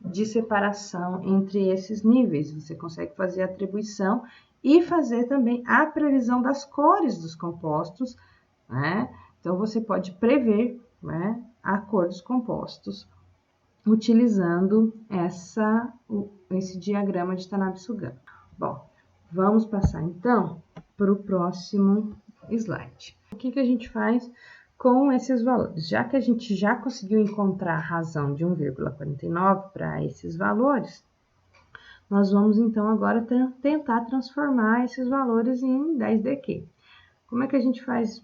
de separação entre esses níveis. Você consegue fazer a atribuição e fazer também a previsão das cores dos compostos, né? Então, você pode prever, né, a cor dos compostos utilizando esse diagrama de Tanabe-Sugano. Bom, vamos passar, então, para o próximo slide. O que a gente faz com esses valores? Já que a gente já conseguiu encontrar a razão de 1,49 para esses valores, nós vamos, então, agora tentar transformar esses valores em 10dQ. Como é que a gente faz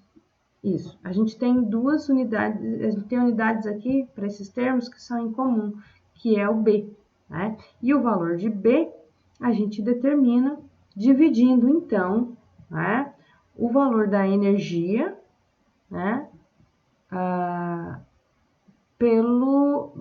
isso? A gente tem duas unidades, a gente tem unidades aqui para esses termos que são em comum, que é o B, né? E o valor de B a gente determina dividindo, então, né, o valor da energia, né, pelo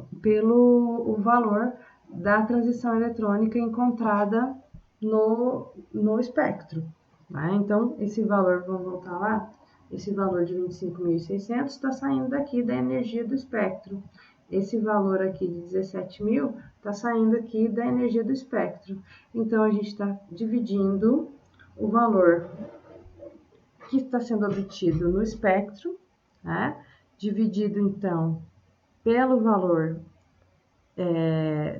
valor da transição eletrônica encontrada no espectro. Né? Então, esse valor, vamos voltar lá, esse valor de 25.600 está saindo daqui da energia do espectro. Esse valor aqui de 17.000 está saindo aqui da energia do espectro. Então, a gente está dividindo o valor que está sendo obtido no espectro, né? Dividido, então, pelo valor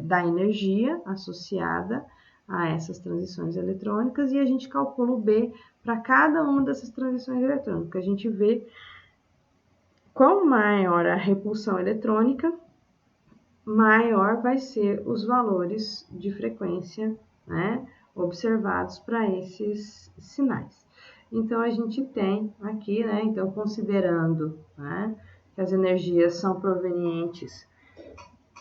da energia associada a essas transições eletrônicas, e a gente calcula o B para cada uma dessas transições eletrônicas. A gente vê quanto maior a repulsão eletrônica, maior vai ser os valores de frequência, né, observados para esses sinais. Então, a gente tem aqui, né, então, considerando, né, que as energias são provenientes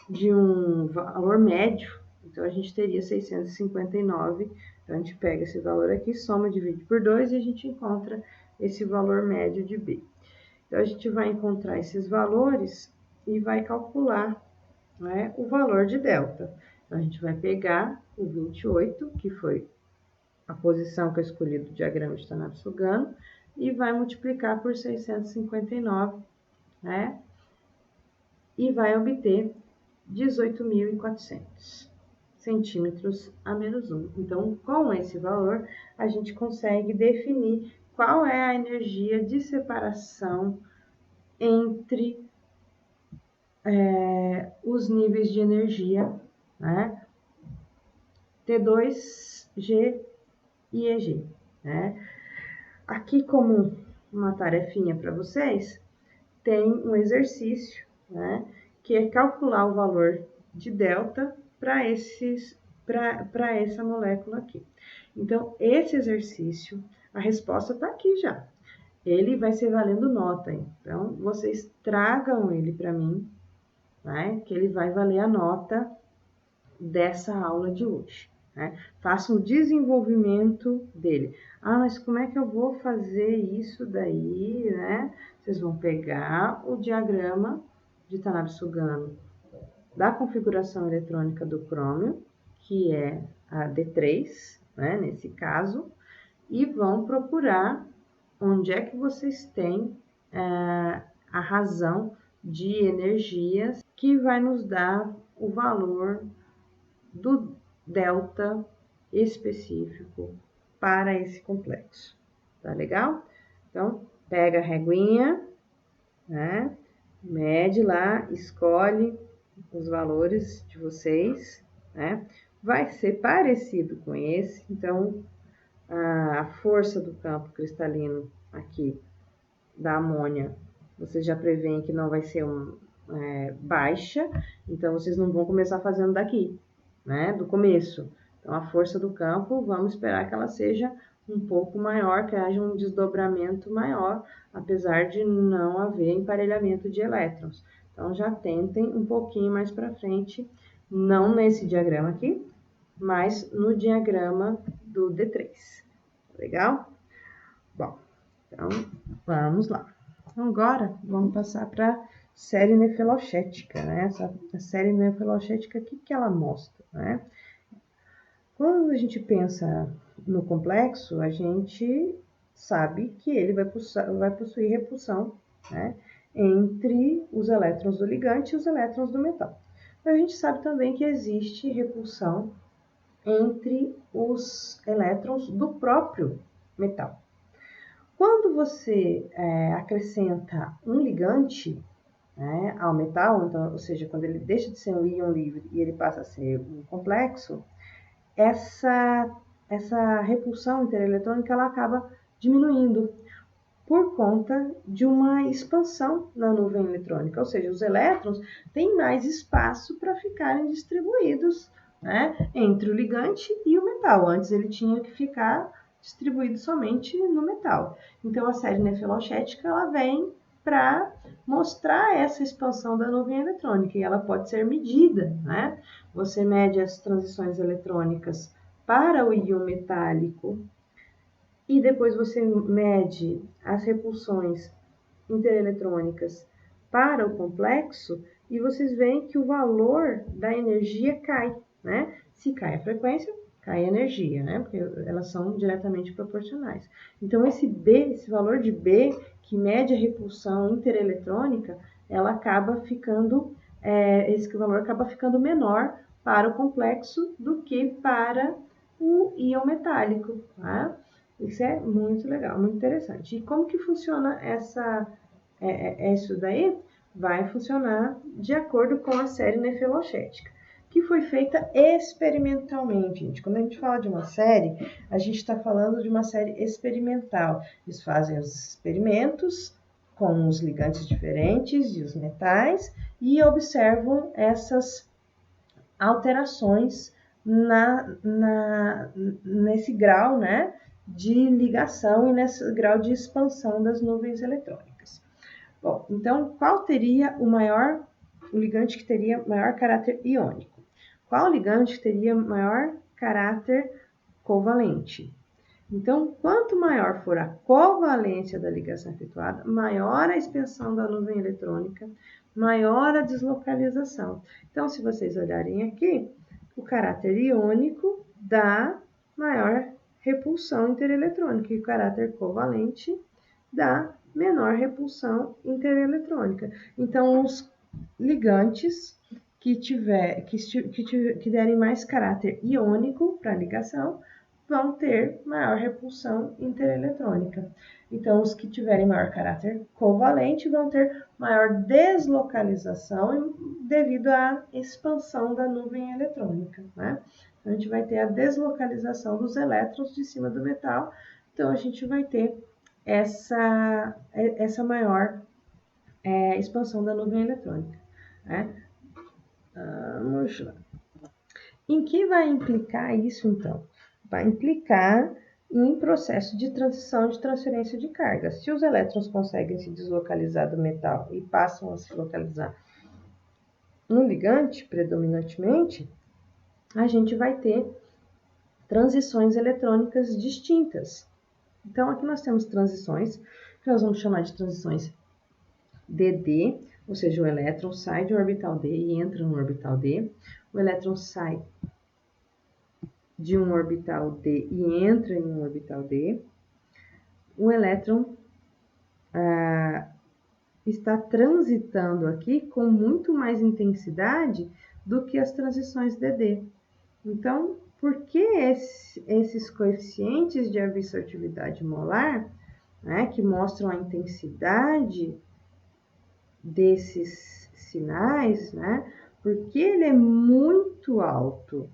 de um valor médio, então a gente teria 659, então a gente pega esse valor aqui, soma, divide por 2 e a gente encontra esse valor médio de B. Então, a gente vai encontrar esses valores e vai calcular, né, o valor de delta. Então, a gente vai pegar o 28, que foi a posição que eu escolhi do diagrama de Tanabe-Sugano, e vai multiplicar por 659, né, e vai obter 18.400 centímetros a menos 1. Então, com esse valor, a gente consegue definir qual é a energia de separação entre os níveis de energia, né? T2, G e EG. Né? Aqui, como uma tarefinha para vocês, tem um exercício, né, que é calcular o valor de delta para essa molécula aqui. Então, esse exercício, a resposta está aqui já. Ele vai ser valendo nota. Então, vocês tragam ele para mim, né? Que ele vai valer a nota dessa aula de hoje. Né? Façam o desenvolvimento dele. Ah, mas como é que eu vou fazer isso daí, né? Vocês vão pegar o diagrama de Tanabe-Sugano da configuração eletrônica do crômio, que é a D3, né, nesse caso, e vão procurar onde é que vocês têm a razão de energias que vai nos dar o valor do delta específico para esse complexo. Tá legal? Então, pega a reguinha, né? Mede lá, escolhe os valores de vocês, né? Vai ser parecido com esse, então a força do campo cristalino aqui da amônia, vocês já preveem que não vai ser baixa, então vocês não vão começar fazendo daqui, né? Do começo. Então a força do campo, vamos esperar que ela seja um pouco maior, que haja um desdobramento maior, apesar de não haver emparelhamento de elétrons. Então, já tentem um pouquinho mais para frente, não nesse diagrama aqui, mas no diagrama do D3. Legal? Bom, então, vamos lá. Então, agora, vamos passar para a série nefelaucética, né? A série nefelaucética, o que ela mostra, né? Quando a gente pensa no complexo, a gente sabe que ele vai possuir repulsão, né, entre os elétrons do ligante e os elétrons do metal. Mas a gente sabe também que existe repulsão entre os elétrons do próprio metal. Quando você acrescenta um ligante, né, ao metal, então, ou seja, quando ele deixa de ser um íon livre e ele passa a ser um complexo, essa repulsão intereletrônica ela acaba diminuindo por conta de uma expansão na nuvem eletrônica, ou seja, os elétrons têm mais espaço para ficarem distribuídos, né, entre o ligante e o metal. Antes ele tinha que ficar distribuído somente no metal. Então a série nefelaucética ela vem para mostrar essa expansão da nuvem eletrônica e ela pode ser medida, né? Você mede as transições eletrônicas para o íon metálico e depois você mede as repulsões intereletrônicas para o complexo e vocês veem que o valor da energia cai, né? Se cai a frequência, cai a energia, né? Porque elas são diretamente proporcionais. Então, esse valor de B, que mede a repulsão intereletrônica, ela acaba ficando, esse valor acaba ficando menor para o complexo do que para o íon metálico, tá? Isso é muito legal, muito interessante. E como que funciona isso daí? Vai funcionar de acordo com a série nefelaucética, que foi feita experimentalmente, gente. Quando a gente fala de uma série, a gente está falando de uma série experimental. Eles fazem os experimentos com os ligantes diferentes e os metais e observam essas alterações nesse grau, né, de ligação e nesse grau de expansão das nuvens eletrônicas. Bom, então, qual teria o ligante que teria maior caráter iônico? Qual ligante teria maior caráter covalente? Então, quanto maior for a covalência da ligação efetuada, maior a expansão da nuvem eletrônica, maior a deslocalização. Então, se vocês olharem aqui, o caráter iônico dá maior repulsão intereletrônica e o caráter covalente dá menor repulsão intereletrônica. Então, os ligantes que derem mais caráter iônico para a ligação vão ter maior repulsão intereletrônica. Então, os que tiverem maior caráter covalente vão ter maior deslocalização devido à expansão da nuvem eletrônica, né? Então, a gente vai ter a deslocalização dos elétrons de cima do metal, então a gente vai ter essa maior expansão da nuvem eletrônica. né? Vamos lá. Em que vai implicar isso, então? Vai implicar em processo de transição de transferência de carga. Se os elétrons conseguem se deslocalizar do metal e passam a se localizar no ligante, predominantemente, a gente vai ter transições eletrônicas distintas. Então, aqui nós temos transições, que nós vamos chamar de transições DD, ou seja, o elétron sai de um orbital D e entra no orbital D. O elétron sai de um orbital D e entra em um orbital D. O elétron está transitando aqui com muito mais intensidade do que as transições DD. Então, por que esses coeficientes de absortividade molar, né, que mostram a intensidade desses sinais, né, porque ele é muito alto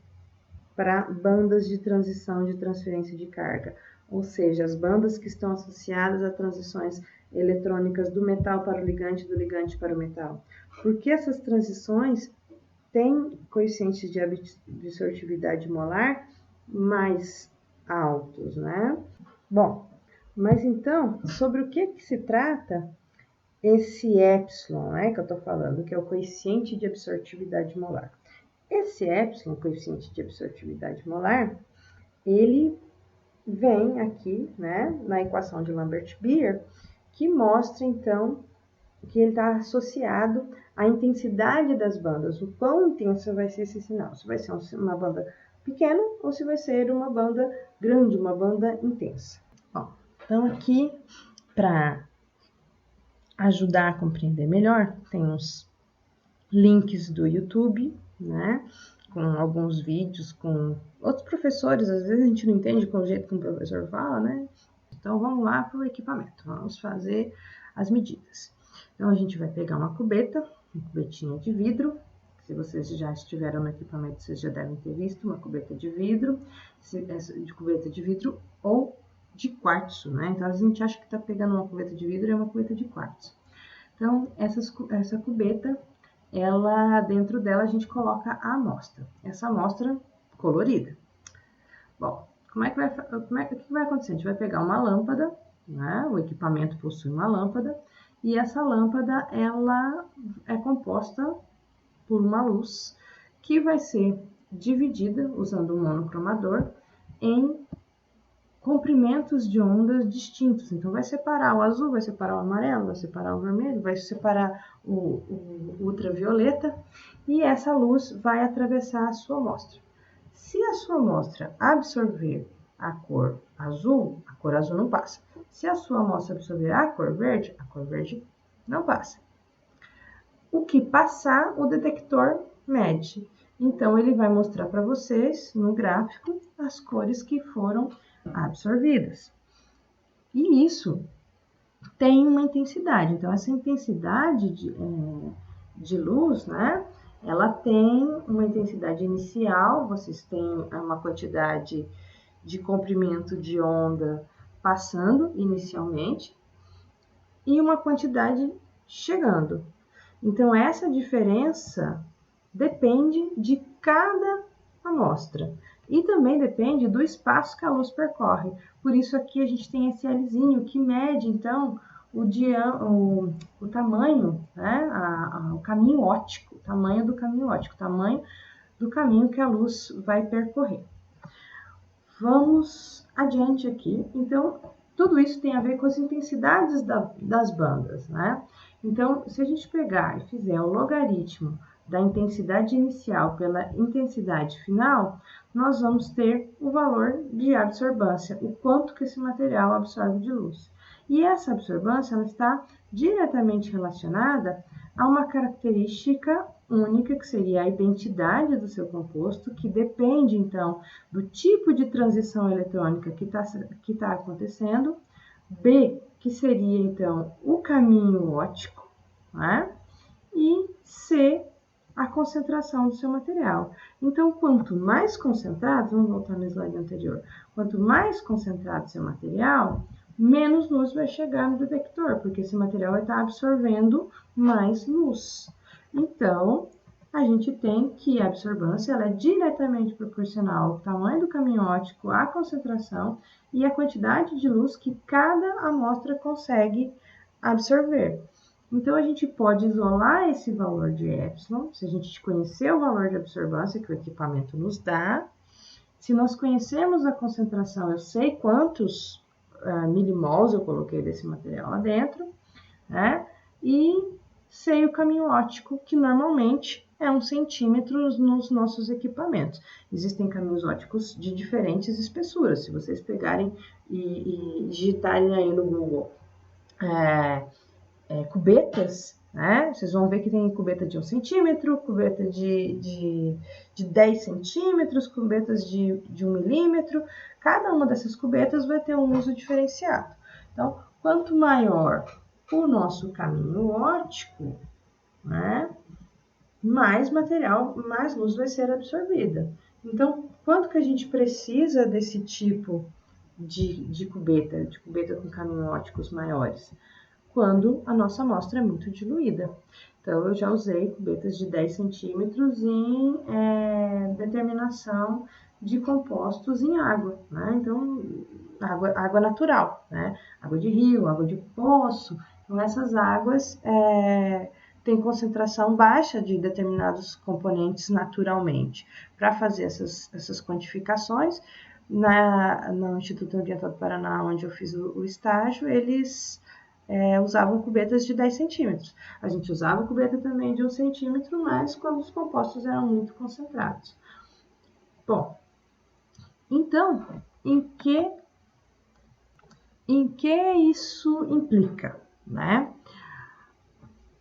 para bandas de transição de transferência de carga, ou seja, as bandas que estão associadas a transições eletrônicas do metal para o ligante, do ligante para o metal. Porque essas transições têm coeficientes de absortividade molar mais altos, né? Bom, mas então, sobre o que se trata esse epsilon, né, que eu estou falando, que é o coeficiente de absortividade molar? Esse epsilon, coeficiente de absortividade molar, ele vem aqui, né, na equação de Lambert-Beer, que mostra, então, que ele está associado à intensidade das bandas, o quão intenso vai ser esse sinal, se vai ser uma banda pequena ou se vai ser uma banda grande, uma banda intensa. Bom, então aqui, para ajudar a compreender melhor, tem uns links do YouTube, né, com alguns vídeos, com outros professores, às vezes a gente não entende com o jeito que um professor fala, né? Então, vamos lá para o equipamento, vamos fazer as medidas. Então, a gente vai pegar uma cubetinha de vidro. Se vocês já estiveram no equipamento, vocês já devem ter visto uma cubeta de vidro, ou de quartzo, né? Então, a gente acha que está pegando uma cubeta de vidro e é uma cubeta de quartzo. Então, essa cubeta, dentro dela a gente coloca a amostra, essa amostra colorida. Bom, o que vai acontecer? A gente vai pegar uma lâmpada, né? O equipamento possui uma lâmpada, e essa lâmpada, ela é composta por uma luz que vai ser dividida, usando um monocromador, em comprimentos de ondas distintos. Então, vai separar o azul, vai separar o amarelo, vai separar o vermelho, vai separar o ultravioleta, e essa luz vai atravessar a sua amostra. Se a sua amostra absorver a cor azul não passa. Se a sua amostra absorver a cor verde não passa. O que passar, o detector mede. Então, ele vai mostrar para vocês, no gráfico, as cores que foram absorvidas. E isso tem uma intensidade. Então, essa intensidade de luz, né? Ela tem uma intensidade inicial, vocês têm uma quantidade de comprimento de onda passando inicialmente e uma quantidade chegando. Então, essa diferença depende de cada amostra e também depende do espaço que a luz percorre. Por isso aqui a gente tem esse Lzinho que mede, então, o tamanho, né? O caminho óptico, o tamanho do caminho óptico, o tamanho do caminho que a luz vai percorrer. Vamos adiante aqui. Então, tudo isso tem a ver com as intensidades das bandas, né? Então, se a gente pegar e fizer o logaritmo da intensidade inicial pela intensidade final, nós vamos ter o valor de absorbância, o quanto que esse material absorve de luz. E essa absorbância, ela está diretamente relacionada a uma característica única, que seria a identidade do seu composto, que depende, então, do tipo de transição eletrônica que tá acontecendo, B, que seria, então, o caminho óptico, né? E C, a concentração do seu material. Então, quanto mais concentrado, vamos voltar no slide anterior, quanto mais concentrado seu material, menos luz vai chegar no detector, porque esse material vai estar absorvendo mais luz. Então, a gente tem que a absorvância ela é diretamente proporcional ao tamanho do caminho óptico, à concentração e à quantidade de luz que cada amostra consegue absorver. Então, a gente pode isolar esse valor de epsilon, se a gente conhecer o valor de absorvância que o equipamento nos dá. Se nós conhecermos a concentração, eu sei quantos milimols eu coloquei desse material lá dentro, né? E sei o caminho óptico, que normalmente é 1 centímetro nos nossos equipamentos. Existem caminhos ópticos de diferentes espessuras. Se vocês pegarem e digitarem aí no Google cubetas, né? Vocês vão ver que tem cubeta de 1 centímetro, cubeta de 10 centímetros, cubetas de 1 milímetro. Cada uma dessas cubetas vai ter um uso diferenciado. Então, quanto maior o nosso caminho óptico, né, mais material, mais luz vai ser absorvida. Então, quanto que a gente precisa desse tipo de cubeta com caminhos ópticos maiores? Quando a nossa amostra é muito diluída. Então, eu já usei cubetas de 10 centímetros em determinação de compostos em água, né? Então, água natural, né? Água de rio, água de poço. Então, essas águas têm concentração baixa de determinados componentes naturalmente. Para fazer essas quantificações, no Instituto Ambiental do Paraná, onde eu fiz o estágio, eles usavam cubetas de 10 centímetros. A gente usava cubeta também de 1 centímetro, mas quando os compostos eram muito concentrados. Bom, então, em que isso implica, né?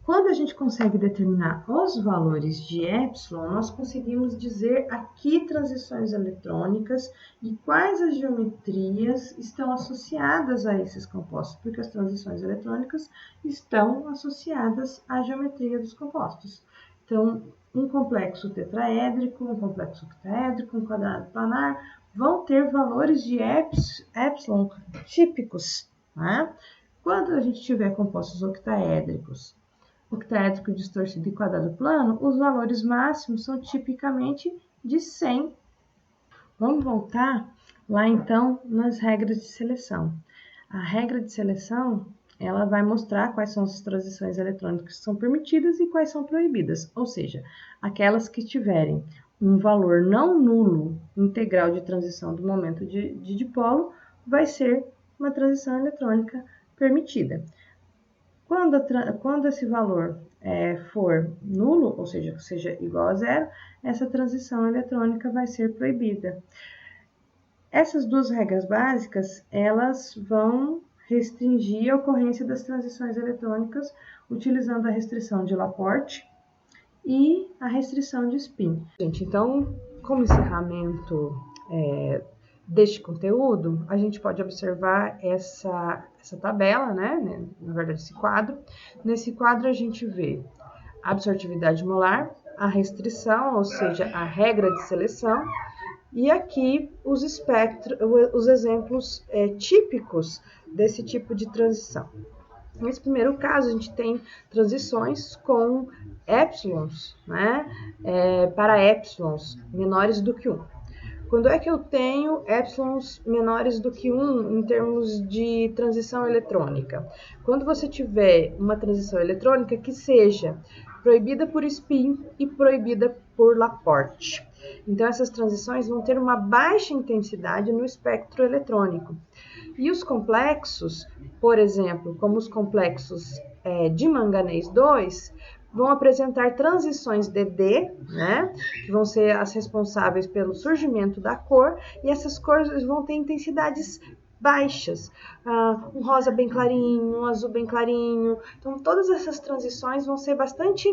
Quando a gente consegue determinar os valores de epsilon, nós conseguimos dizer a que transições eletrônicas e quais as geometrias estão associadas a esses compostos, porque as transições eletrônicas estão associadas à geometria dos compostos. Então, um complexo tetraédrico, um complexo octaédrico, um quadrado planar vão ter valores de epsilon típicos, né? Quando a gente tiver compostos octaédricos, octaédrico distorcido e quadrado plano, os valores máximos são tipicamente de 100. Vamos voltar lá então nas regras de seleção. A regra de seleção, ela vai mostrar quais são as transições eletrônicas que são permitidas e quais são proibidas, ou seja, aquelas que tiverem um valor não nulo integral de transição do momento de dipolo, vai ser uma transição eletrônica permitida. Quando esse valor for nulo, ou seja, que seja igual a zero, essa transição eletrônica vai ser proibida. Essas duas regras básicas, elas vão restringir a ocorrência das transições eletrônicas utilizando a restrição de Laporte e a restrição de spin. Gente, então, como encerramento deste conteúdo, a gente pode observar essa tabela, né? Na verdade, esse quadro. Nesse quadro, a gente vê a absortividade molar, a restrição, ou seja, a regra de seleção, e aqui os exemplos típicos desse tipo de transição. Nesse primeiro caso, a gente tem transições com épsilons, né? Para épsilons menores do que 1. Quando é que eu tenho épsilons menores do que 1 em termos de transição eletrônica? Quando você tiver uma transição eletrônica que seja proibida por spin e proibida por Laporte. Então, essas transições vão ter uma baixa intensidade no espectro eletrônico. E os complexos, por exemplo, como os complexos de manganês 2, vão apresentar transições DD, né, que vão ser as responsáveis pelo surgimento da cor, e essas cores vão ter intensidades baixas, um rosa bem clarinho, um azul bem clarinho. Então, todas essas transições vão ser bastante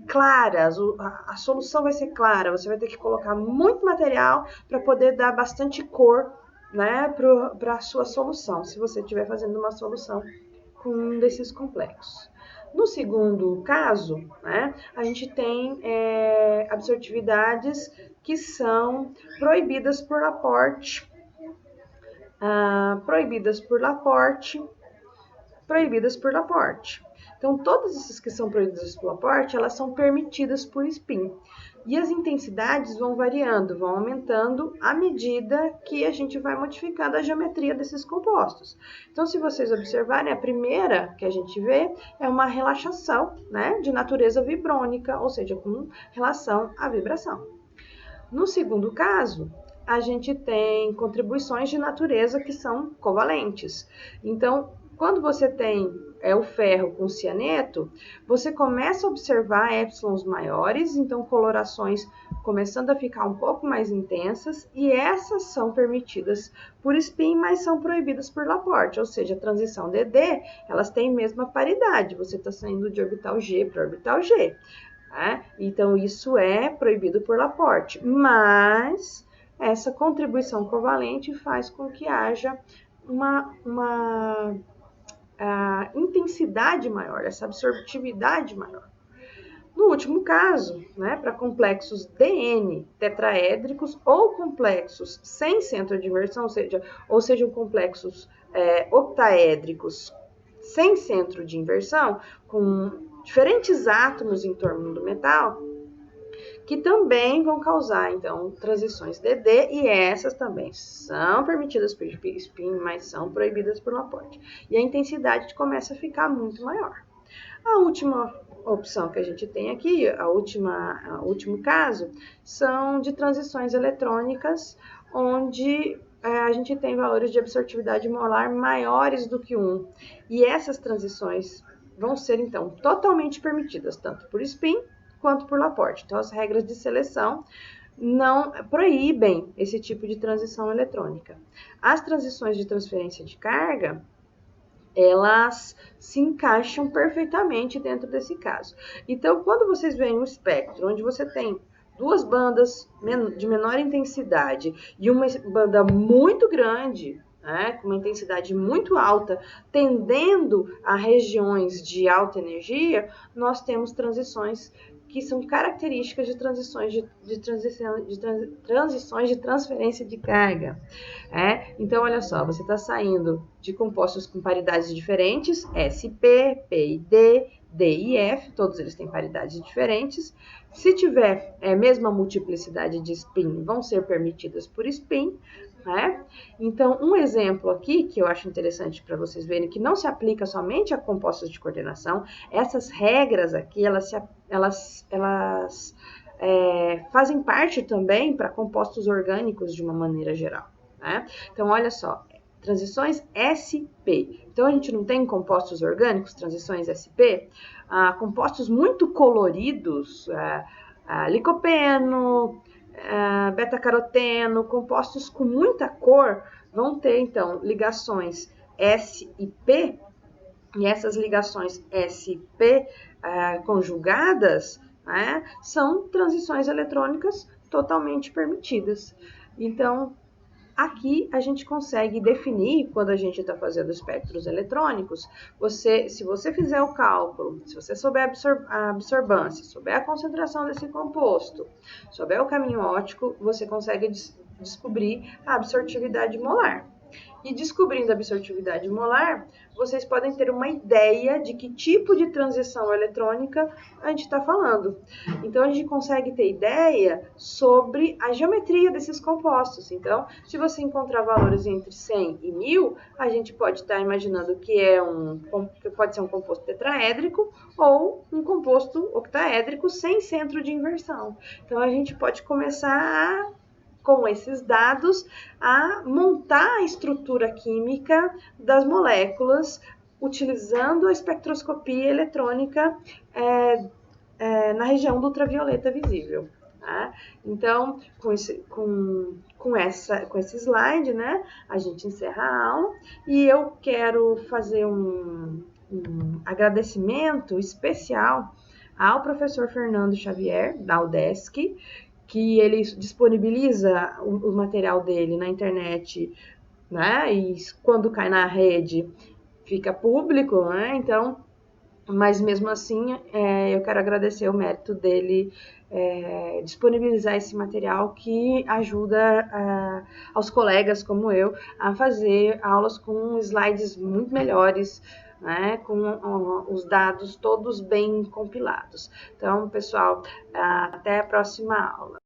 claras, a solução vai ser clara, você vai ter que colocar muito material para poder dar bastante cor, né, para a sua solução, se você estiver fazendo uma solução com um desses complexos. No segundo caso, né, a gente tem absortividades que são proibidas por Laporte, proibidas por Laporte. Então, todas essas que são proibidas pelo aporte, elas são permitidas por SPIN. E as intensidades vão variando, vão aumentando à medida que a gente vai modificando a geometria desses compostos. Então, se vocês observarem, a primeira que a gente vê é uma relaxação, né, de natureza vibrônica, ou seja, com relação à vibração. No segundo caso, a gente tem contribuições de natureza que são covalentes. Então, quando você tem o ferro com cianeto, você começa a observar épsilons maiores, então colorações começando a ficar um pouco mais intensas, e essas são permitidas por SPIN, mas são proibidas por Laporte, ou seja, a transição DD, elas têm mesma paridade, você está saindo de orbital G para orbital G. Então, isso é proibido por Laporte, mas essa contribuição covalente faz com que haja uma intensidade maior, essa absortividade maior. No último caso, para complexos DN tetraédricos ou complexos sem centro de inversão, ou sejam complexos octaédricos sem centro de inversão, com diferentes átomos em torno do metal, que também vão causar, então, transições DD, e essas também são permitidas por SPIN, mas são proibidas por Laporte. E a intensidade começa a ficar muito maior. A última opção que a gente tem aqui, o último caso, são de transições eletrônicas, onde a gente tem valores de absortividade molar maiores do que 1. E essas transições vão ser, então, totalmente permitidas, tanto por SPIN quanto por Laporte. Então, as regras de seleção não proíbem esse tipo de transição eletrônica. As transições de transferência de carga, elas se encaixam perfeitamente dentro desse caso. Então, quando vocês veem um espectro onde você tem duas bandas de menor intensidade e uma banda muito grande, com uma intensidade muito alta, tendendo a regiões de alta energia, nós temos transições que são características de transições de transferência de carga. Então, olha só, você está saindo de compostos com paridades diferentes, SP, P e D, D e F, todos eles têm paridades diferentes. Se tiver a mesma multiplicidade de SPIN, vão ser permitidas por SPIN. Então, um exemplo aqui que eu acho interessante para vocês verem, que não se aplica somente a compostos de coordenação, essas regras aqui, elas fazem parte também para compostos orgânicos de uma maneira geral. Então, olha só, transições SP. Então, a gente não tem compostos orgânicos, transições SP, compostos muito coloridos, licopeno, beta-caroteno, compostos com muita cor, vão ter, então, ligações S e P, e essas ligações SP conjugadas, são transições eletrônicas totalmente permitidas. Então, aqui a gente consegue definir, quando a gente está fazendo espectros eletrônicos, se você fizer o cálculo, se você souber a absorbância, souber a concentração desse composto, souber o caminho óptico, você consegue descobrir a absortividade molar. E descobrindo a absortividade molar, vocês podem ter uma ideia de que tipo de transição eletrônica a gente está falando. Então, a gente consegue ter ideia sobre a geometria desses compostos. Então, se você encontrar valores entre 100 e 1000, a gente pode estar imaginando que pode ser um composto tetraédrico ou um composto octaédrico sem centro de inversão. Então, a gente pode começar com esses dados, a montar a estrutura química das moléculas, utilizando a espectroscopia eletrônica na região do ultravioleta visível. Então, com esse slide, a gente encerra a aula, e eu quero fazer um agradecimento especial ao professor Fernando Xavier, da UDESC, que ele disponibiliza o material dele na internet, e quando cai na rede fica público, então, mas mesmo assim eu quero agradecer o mérito dele disponibilizar esse material que ajuda aos colegas como eu a fazer aulas com slides muito melhores, né, com os dados todos bem compilados. Então, pessoal, até a próxima aula.